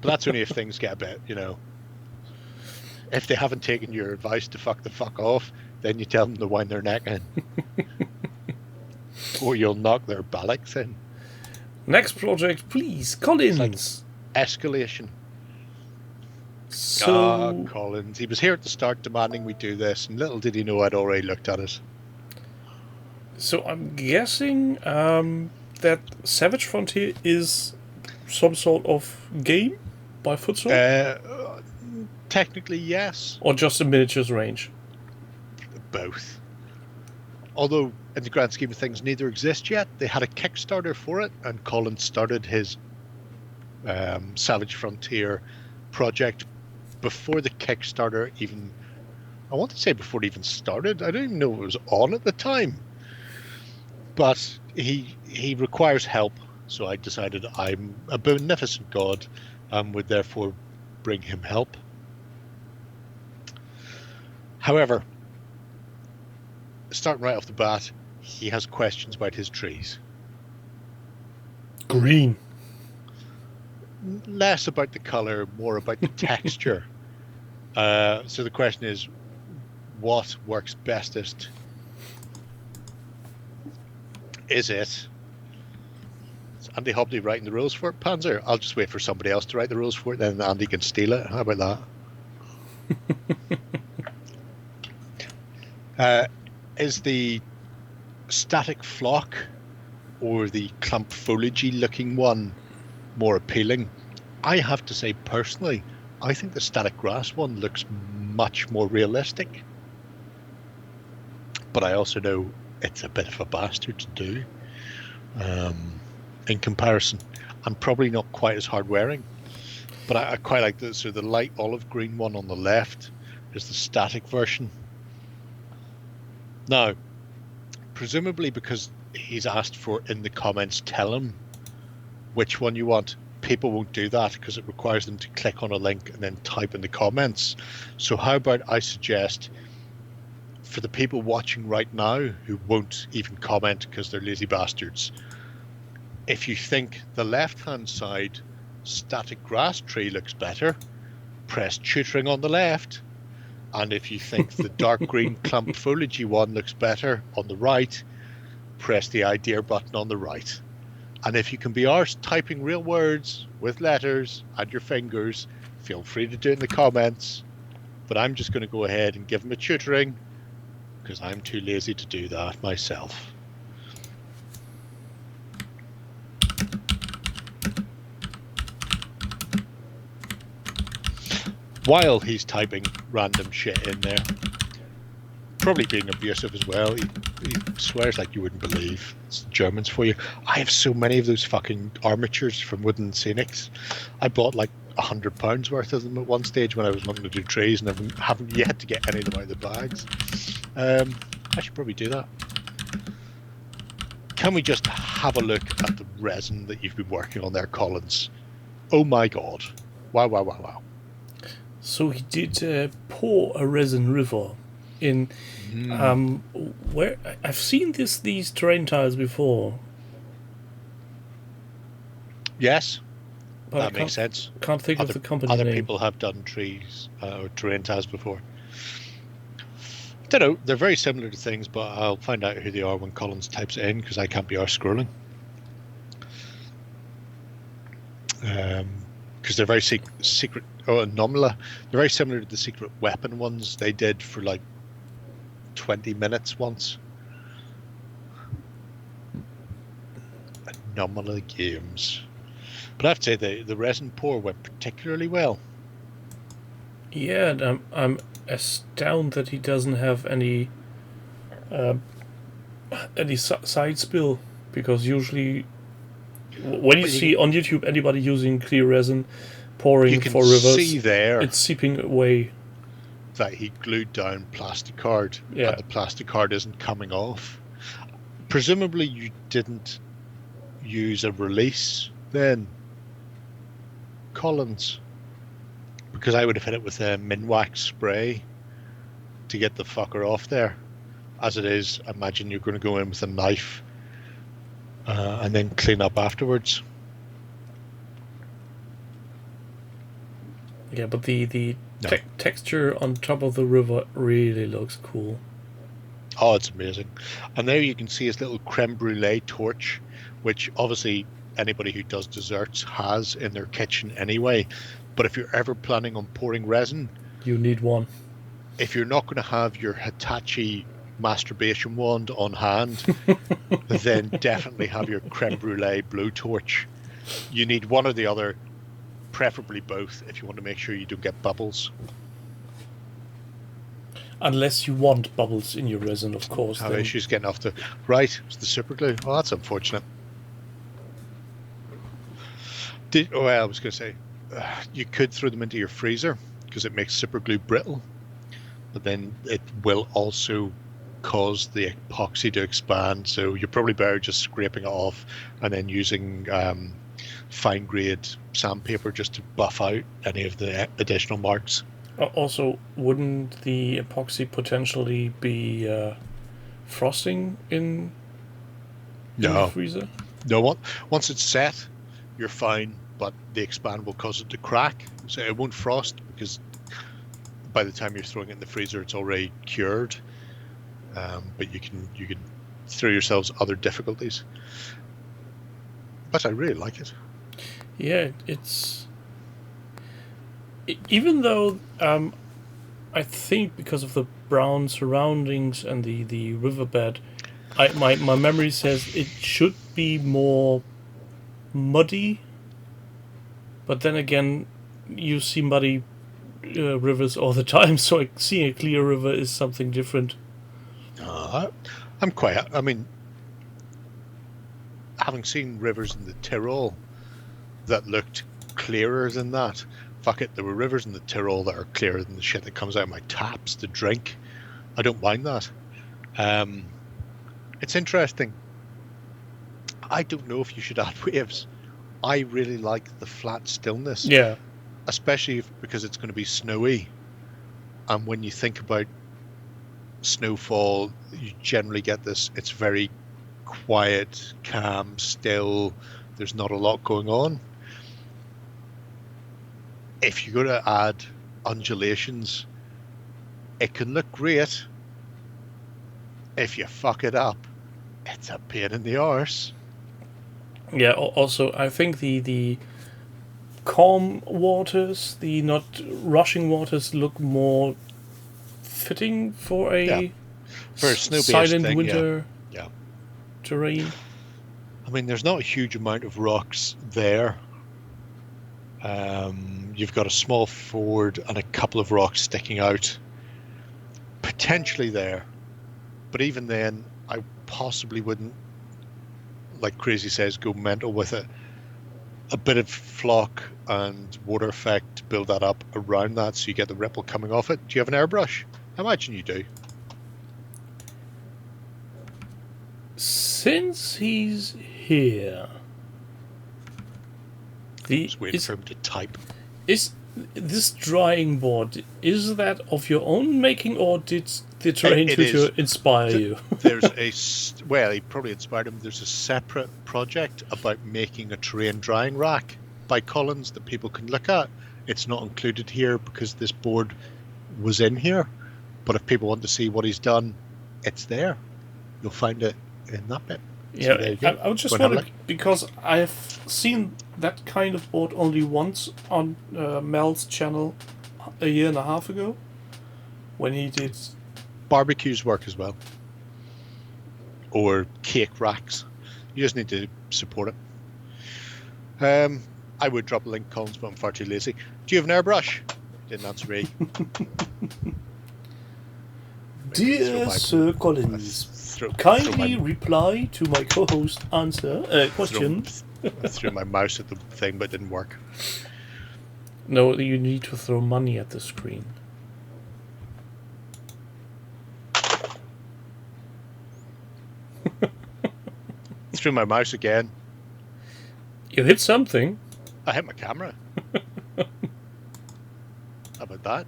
that's only if things get a bit, you know. If they haven't taken your advice to fuck the fuck off, then you tell them to wind their neck in. Or you'll knock their buttocks in. Next project, please, Collins. Escalation. So, Collins. He was here at the start demanding we do this, and little did he know I'd already looked at it. so I'm guessing that Savage Frontier is some sort of game by Futsal? Technically, yes. Or just a miniatures range? Both. Although, in the grand scheme of things, neither exist yet. They had a Kickstarter for it, and Collins started his Savage Frontier project before the Kickstarter even... I want to say before it even started. I don't even know it was on at the time. But he requires help, so I decided I'm a beneficent god and would therefore bring him help. However, starting right off the bat, he has questions about his trees. Green. Less about the colour, more about the texture. So the question is, what works bestest? Is it Andy Hobley writing the rules for it, Panzer? I'll just wait for somebody else to write the rules for it, then Andy can steal it. How about that? Is the static flock or the clump foliagey looking one more appealing? I have to say personally, I think the static grass one looks much more realistic. But I also know it's a bit of a bastard to do in comparison. I'm probably not quite as hard wearing, but I quite like this. So the light olive green one on the left is the static version. Now, presumably because he's asked for in the comments, tell him which one you want. People won't do that because it requires them to click on a link and then type in the comments. So how about I suggest, for the people watching right now who won't even comment because they're lazy bastards, if you think the left-hand side static grass tree looks better, press tutoring on the left. And if you think the dark green clump foliagey one looks better on the right, press the idea button on the right. And if you can be arsed typing real words with letters and your fingers, feel free to do it in the comments. But I'm just going to go ahead and give him a tutoring because I'm too lazy to do that myself. While he's typing random shit in there, probably being abusive as well. He swears like you wouldn't believe. It's Germans for you. I have so many of those fucking armatures from Wooden Scenics. I bought like £100 worth of them at one stage when I was wanting to do trees, and I haven't yet to get any of them out of the bags. I should probably do that. Can we just have a look at the resin that you've been working on there, Collins? Oh my god. Wow. So he did pour a resin river in where I've seen these terrain tiles before. Yes, But that makes sense. Can't think of the company Other name. people have done trees or terrain tiles before. Don't know. They're very similar to things, but I'll find out who they are when Collins types it in because I can't be arse scrolling. Because they're very secret. Oh, Anomala. They're very similar to the secret weapon ones they did for like 20 minutes once. Anomala Games. But I have to say the resin pour went particularly well. Yeah, and I'm astounded that he doesn't have any side spill, because usually when you see on YouTube anybody using clear resin pouring for rivers, see there it's seeping away. That he glued down plastic card, and the plastic card isn't coming off. Presumably you didn't use a release then, Collins, because I would have hit it with a Minwax spray to get the fucker off there. As it is, imagine you're going to go in with a knife and then clean up afterwards. Yeah, but the texture on top of the river really looks cool. Oh, it's amazing. And there you can see his little creme brulee torch, which obviously anybody who does desserts has in their kitchen anyway. But if you're ever planning on pouring resin, you need one. If you're not going to have your Hitachi masturbation wand on hand, then definitely have your creme brulee blowtorch. You need one or the other, preferably both, if you want to make sure you don't get bubbles. Unless you want bubbles in your resin, of course. Have issues getting off the... Right, it's the super glue. Oh, that's unfortunate. I was going to say, you could throw them into your freezer, because it makes super glue brittle. But then it will also cause the epoxy to expand, so you're probably better just scraping it off and then using fine grade sandpaper just to buff out any of the additional marks. Also, wouldn't the epoxy potentially be frosting in the freezer? No, once it's set, you're fine, but the expand will cause it to crack, so it won't frost because by the time you're throwing it in the freezer, it's already cured. But you can throw yourselves other difficulties. But I really like it. Yeah, it's even though I think because of the brown surroundings and the riverbed, my memory says it should be more muddy. But then again, you see muddy rivers all the time, so seeing a clear river is something different. I mean, having seen rivers in the Tyrol that looked clearer than that, fuck it, there were rivers in the Tyrol that are clearer than the shit that comes out of my taps to drink. I don't mind that. It's interesting. I don't know if you should add waves. I really like the flat stillness. Yeah. Especially because it's going to be snowy. And when you think about snowfall, you generally get this, it's very quiet, calm, still. There's not a lot going on. If you're going to add undulations, it can look great. If you fuck it up, it's a pain in the arse. Yeah, also, I think the calm waters, the not rushing waters, look more fitting for a silent thing, winter terrain. I mean, there's not a huge amount of rocks there. You've got a small ford and a couple of rocks sticking out, potentially there. But even then, I possibly wouldn't, like Crazy says, go mental with it. A bit of flock and water effect to build that up around that so you get the ripple coming off it. Do you have an airbrush? I imagine you do. Since he's here... Just waiting for him to type. Is this drying board, is that of your own making, or did the terrain It tutor is. inspire you? There's well, he probably inspired him. There's a separate project about making a terrain drying rack by Collins that people can look at. It's not included here because this board was in here. But if people want to see what he's done, it's there. You'll find it in that bit. So there you Yeah, go. I was just Go and have a wondering, because I've seen that kind of board only once on Mel's channel a year and a half ago, when he did. Barbecues work as well. Or cake racks. You just need to support it. I would drop a link, Collins, but I'm far too lazy. Do you have an airbrush? Didn't answer me. Dear Sir Collins, kindly reply to my co-host question. I threw my mouse at the thing, but it didn't work. No, you need to throw money at the screen. Threw my mouse again. You hit something. I hit my camera. How about that?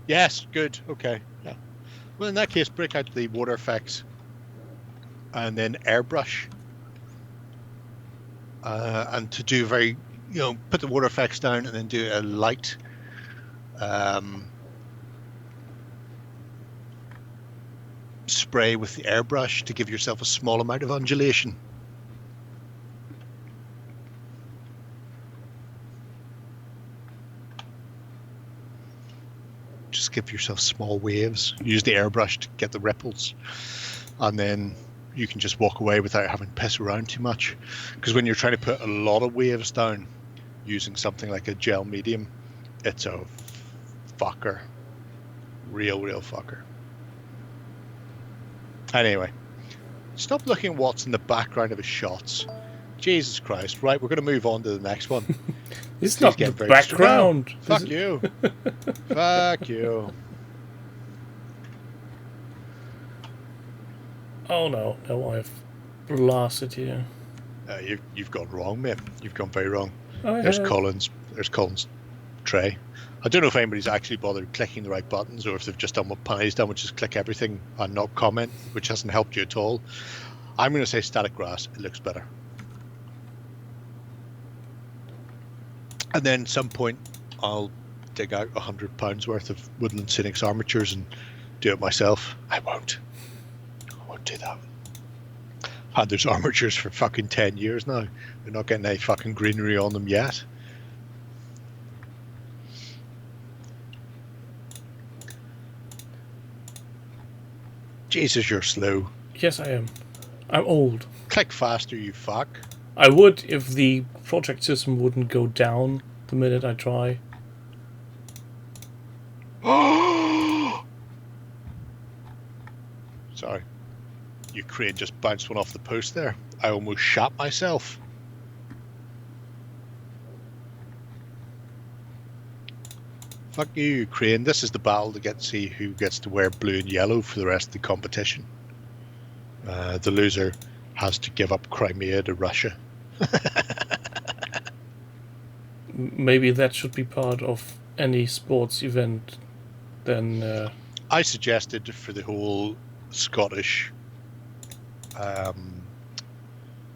Yes, good. Okay. Yeah. Well, in that case, break out the water effects and then airbrush. And to do very, put the water effects down and then do a light spray with the airbrush to give yourself a small amount of undulation. Just give yourself small waves. Use the airbrush to get the ripples, and then you can just walk away without having to piss around too much. Because when you're trying to put a lot of waves down using something like a gel medium, it's a fucker. Real fucker. Anyway, stop looking at what's in the background of his shots. Jesus Christ. Right, we're going to move on to the next one. It's not the background. Fuck you. Fuck you. Oh no, I've blasted you. You've gone wrong, mate. You've gone very wrong. There's Collins' tray. I don't know if anybody's actually bothered clicking the right buttons or if they've just done what Panay's done, which is click everything and not comment, which hasn't helped you at all. I'm going to say static grass. It looks better. And then at some point, I'll dig out £100 worth of Woodland Scenics armatures and do it myself. I won't do that. Had those armatures for fucking 10 years now. They're not getting any fucking greenery on them yet. Jesus, you're slow. Yes, I am. I'm old. Click faster, you fuck. I would if the project system wouldn't go down the minute I try. Sorry. Your crane just bounced one off the post there. I almost shot myself. Fuck you, crane. This is the battle to see who gets to wear blue and yellow for the rest of the competition. The loser has to give up Crimea to Russia. Maybe that should be part of any sports event. Then I suggested for the whole Scottish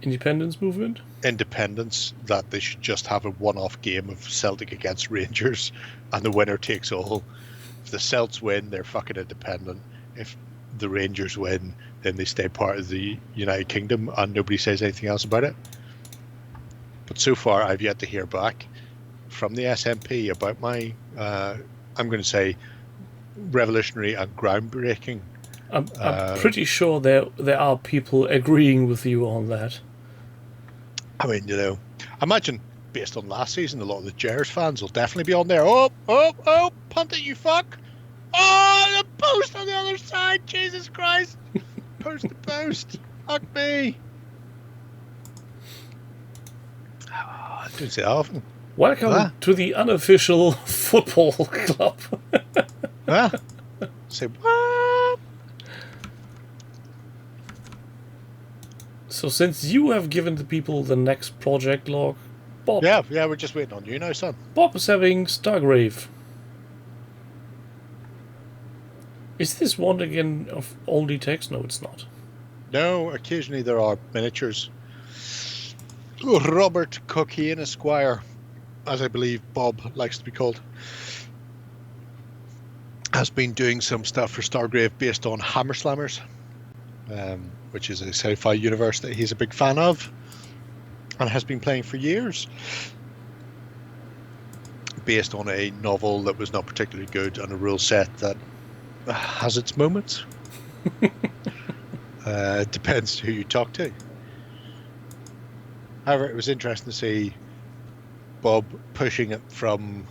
independence movement. Independence that they should just have a one-off game of Celtic against Rangers, and the winner takes all. If the Celts win, they're fucking independent. If the Rangers win, then they stay part of the United Kingdom, and nobody says anything else about it. But so far, I've yet to hear back from the SNP about my, I'm going to say, revolutionary and groundbreaking. I'm pretty sure there are people agreeing with you on that. I mean, imagine based on last season, a lot of the Jers fans will definitely be on there. Oh, punt it, you fuck. Oh, the post on the other side. Jesus Christ. Post to post. Fuck me. I don't say that often. Welcome to the Unofficial Football Club. Say what? So since you have given the people the next project log, Bob. Yeah, we're just waiting on you now, son. Bob is having Stargrave. Is this one again of oldie text? No, it's not. No, occasionally there are miniatures. Robert Cocaine Esquire, as I believe Bob likes to be called, has been doing some stuff for Stargrave based on Hammer Slammers, which is a sci-fi universe that he's a big fan of and has been playing for years, based on a novel that was not particularly good and a rule set that has its moments. Depends who you talk to. However, it was interesting to see Bob pushing it from,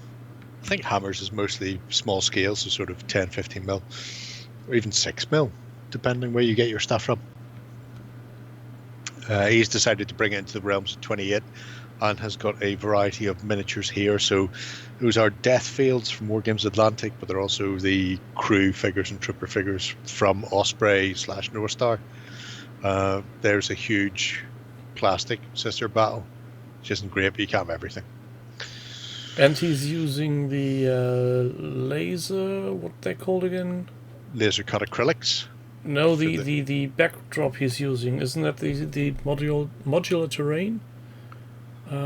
I think Hammers is mostly small scale, so sort of 10, 15 mil, or even 6 mil, depending where you get your stuff from. He's decided to bring it into the realms of 28 and has got a variety of miniatures here. So those are death fields from Wargames Atlantic, but they're also the crew figures and trooper figures from Osprey / North Star. There's a huge plastic sister battle, which isn't great, but you can't have everything. And he's using the laser, what they called again? Laser cut acrylics. No, the backdrop he's using, isn't that the modular terrain?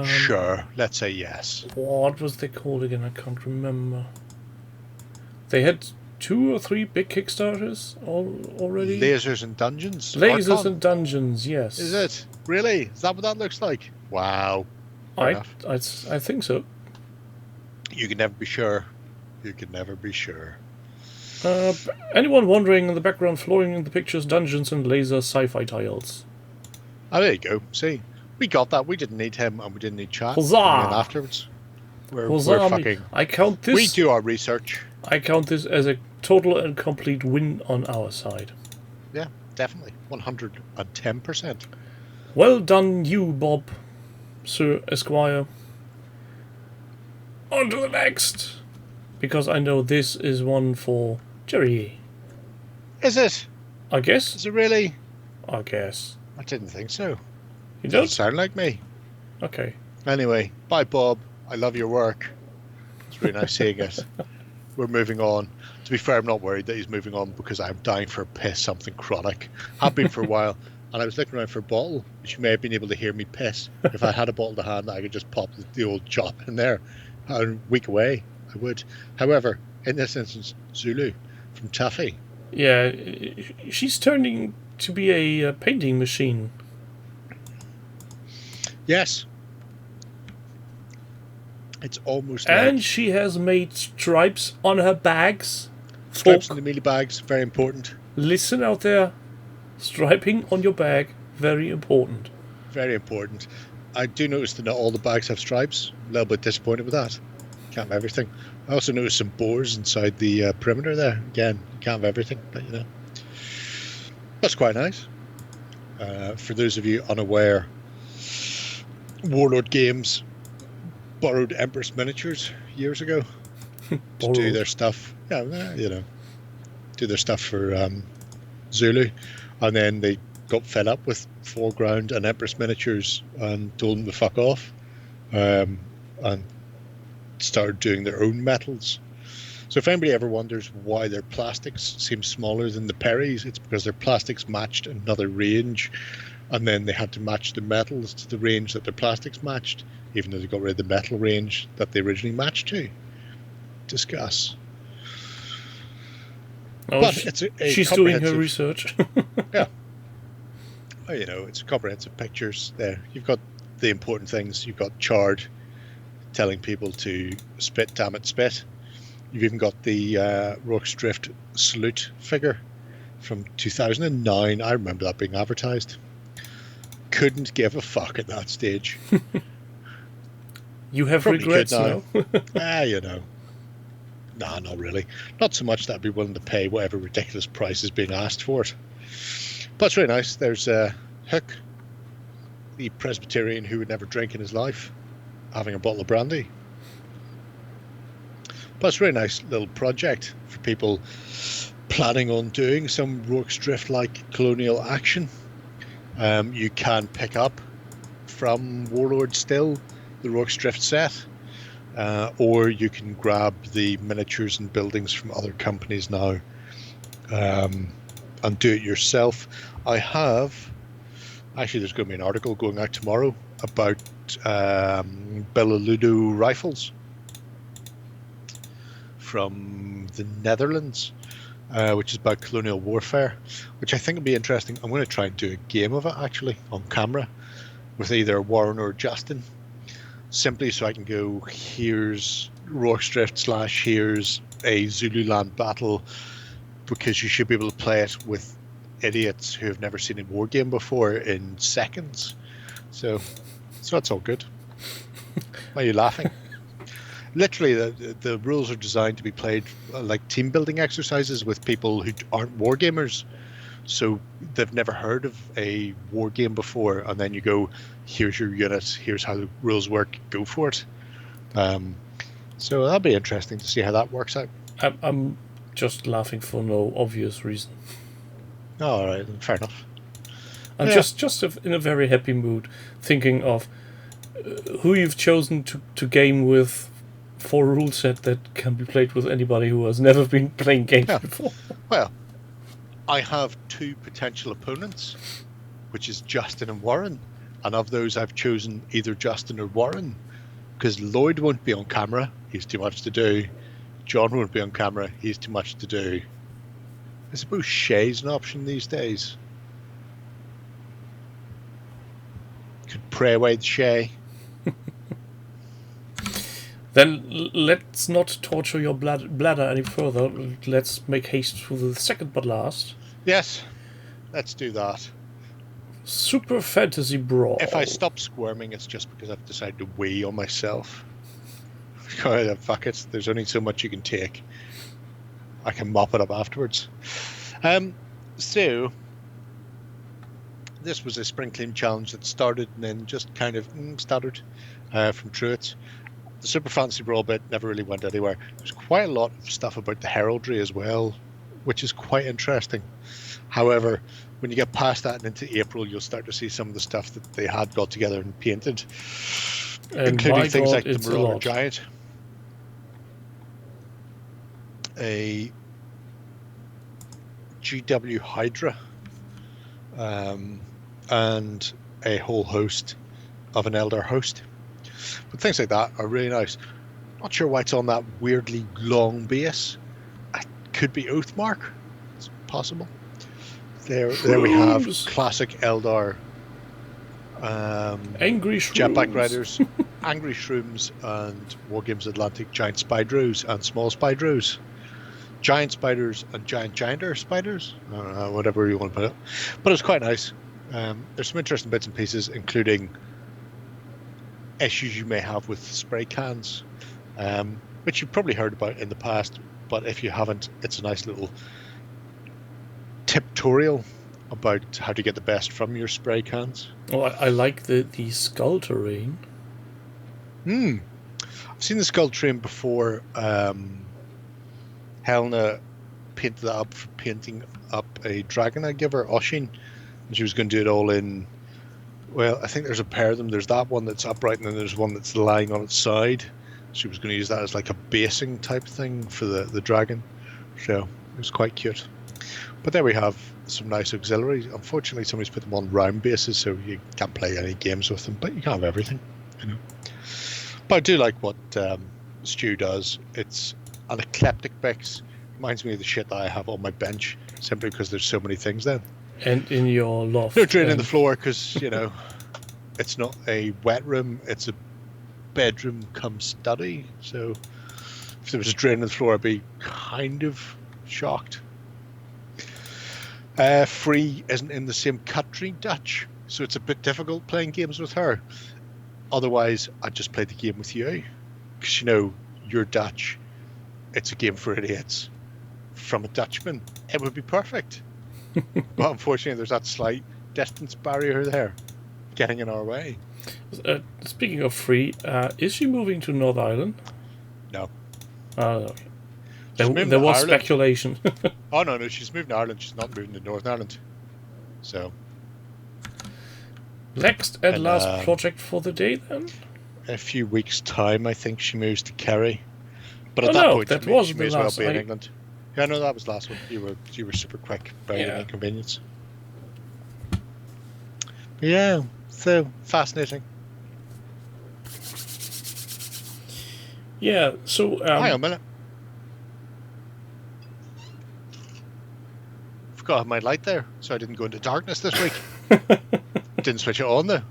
Sure, let's say yes. What was they called again? I can't remember. They had 2 or 3 big Kickstarters already. Lasers and Dungeons. Lasers Archon. and Dungeons, yes. Is it really? Is that what that looks like? Wow. Fair I think so. You can never be sure. You can never be sure. Anyone wondering, in the background, flowing in the pictures, Dungeons and laser sci-fi tiles. Oh, there you go. See, we got that. We didn't need him, and we didn't need chat. Huzzah! And then afterwards, we're fucking. I count this. We do our research. I count this as a total and complete win on our side. Yeah, definitely, 110%. Well done, you, Bob, Sir Esquire. On to the next, because I know this is one for Jerry. Is it? I guess. Is it really? I guess. I didn't think so. You Doesn't don't? sound like me. Okay. Anyway, bye, Bob. I love your work. It's really nice seeing it. We're moving on. To be fair, I'm not worried that he's moving on because I'm dying for a piss, something chronic. I've been for a while, and I was looking around for a bottle, which you may have been able to hear me piss. If I had a bottle to hand, I could just pop the old chop in there. And week away, I would. However, in this instance, Zulu from Taffy. Yeah, she's turning to be a painting machine. Yes. It's almost And like she has made stripes on her bags. stripes Folk, in the mealy bags, very important. listen out there. Striping on your bag, very important. Very important. I do notice that not all the bags have stripes. A little bit disappointed with that. Can't have everything. I also noticed some bores inside the perimeter there. Again, you can't have everything, but you know. That's quite nice. For those of you unaware, Warlord Games borrowed Empress miniatures years ago to do their stuff. Yeah, you know, do their stuff for Zulu, and then they got fed up with Foreground and Empress miniatures and told them to fuck off, and started doing their own metals. So if anybody ever wonders why their plastics seem smaller than the Perrys, it's because their plastics matched another range, and then they had to match the metals to the range that their plastics matched, even though they got rid of the metal range that they originally matched to. Discuss. Oh, But it's a she's doing her comprehensive- research. Yeah. Well, you know, it's comprehensive pictures there. You've got the important things. You've got Chard telling people to spit, damn it, spit. You've even got the Rourke's Drift salute figure from 2009. I remember that being advertised. Couldn't give a fuck at that stage. You have Probably regrets could now. You know. Nah, not really. Not so much that I'd be willing to pay whatever ridiculous price is being asked for it. But it's really nice. There's Hook, the Presbyterian who would never drink in his life, having a bottle of brandy. But it's a really nice little project for people planning on doing some Rourke's Drift-like colonial action. You can pick up from Warlord still the Rorke's Drift set, or you can grab the miniatures and buildings from other companies now and do it yourself. I have actually. There's going to be an article going out tomorrow about Bellaludo rifles from the Netherlands, which is about colonial warfare, which I think will be interesting. I'm going to try and do a game of it actually on camera with either Warren or Justin, simply so I can go, here's Rorke's Drift / here's a Zululand battle, because you should be able to play it with idiots who have never seen a war game before in seconds. So that's all good. Why are you laughing? Literally, the rules are designed to be played like team building exercises with people who aren't war gamers. So they've never heard of a war game before, and then you go, here's your unit, here's how the rules work, go for it. So that'll be interesting to see how that works out. I'm just laughing for no obvious reason. All right, fair enough. I'm just in a very happy mood, thinking of who you've chosen to game with for a rule set that can be played with anybody who has never been playing games before. Well, I have 2 potential opponents, which is Justin and Warren, and of those I've chosen either Justin or Warren, because Lloyd won't be on camera, he's too much to do. John won't be on camera, he's too much to do. I suppose Shay's an option these days. Could pray away the Shay. Then let's not torture your bladder any further. Let's make haste to the second but last. Yes, let's do that. Super Fantasy Brawl. If I stop squirming, it's just because I've decided to wee on myself. Fuck it, there's only so much you can take. I can mop it up afterwards. So, this was a spring clean challenge that started and then just kind of stuttered from Truett. The Super Fantasy Brawl bit never really went anywhere. There's quite a lot of stuff about the heraldry as well, which is quite interesting. However, when you get past that and into April, you'll start to see some of the stuff that they had got together and painted, including things like the Marauder Giant, a GW Hydra, and a whole host of an Eldar host. But things like that are really nice. Not sure why it's on that weirdly long base. It could be Oathmark. It's possible. There we have classic Eldar. Angry Shrooms. Jetpack Riders, Angry Shrooms, and Wargames Atlantic Giant Spydros and Small Spydros. Giant spiders and gianter spiders. I don't know, whatever you want to put it. But it's quite nice. There's some interesting bits and pieces, including issues you may have with spray cans, which you've probably heard about in the past, but if you haven't, it's a nice little tutorial about how to get the best from your spray cans. Oh, I like the skull terrain. I've seen the skull terrain before. Helena painted that up for painting up a dragon I give her, Oshin, and she was going to do it all in. Well, I think there's a pair of them. There's that one that's upright, and then there's one that's lying on its side. She was going to use that as like a basing type thing for the dragon. So it was quite cute. But there we have some nice auxiliaries. Unfortunately, somebody's put them on round bases, so you can't play any games with them. But you can have everything, you know. But I do like what Stu does. It's an eclectic mix. Reminds me of the shit that I have on my bench, simply because there's so many things then. And in your loft. No draining the floor because, you know, it's not a wet room, it's a bedroom come study. So if there was a drain in the floor, I'd be kind of shocked. Free isn't in the same country, Dutch, so it's a bit difficult playing games with her. Otherwise, I'd just play the game with you, because, you know, you're Dutch. It's a game for idiots. From a Dutchman, it would be perfect. But unfortunately, there's that slight distance barrier there, getting in our way. Speaking of free, is she moving to North Island? No. Okay. There was Ireland. speculation. Oh, no, she's moving to Ireland. She's not moving to Northern Ireland. So. Next and last project for the day, then? a few weeks' time, I think she moves to Kerry. But at Oh, that no, point, that she may, was she the may as well last be in I- England. Yeah, no, that was the last one. You were super quick, very Yeah. inconvenience. But yeah, so fascinating. Yeah, so Hang on a minute. Forgot I had my light there, so I didn't go into darkness this week. Didn't switch it on though,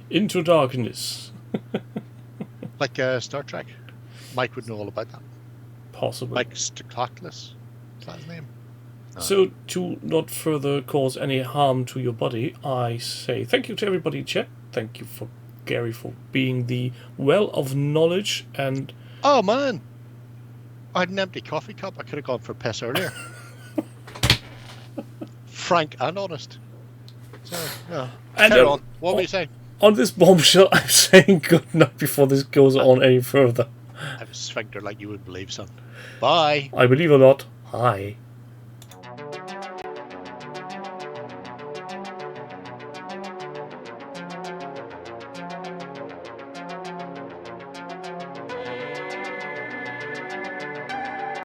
Into Darkness, like Star Trek. Mike would know all about that. possibly. Mike Stoklis, is that his name? So, to not further cause any harm to your body, I say thank you to everybody in chat. Thank you for Gary for being the well of knowledge and Oh man, I had an empty coffee cup. I could have gone for a piss earlier. Frank and honest. So, yeah. And, Carry on. What were oh, you saying? on this bombshell, I'm saying good night before this goes on any further. I have a sphincter like you would believe, son. Bye. I believe or not, hi.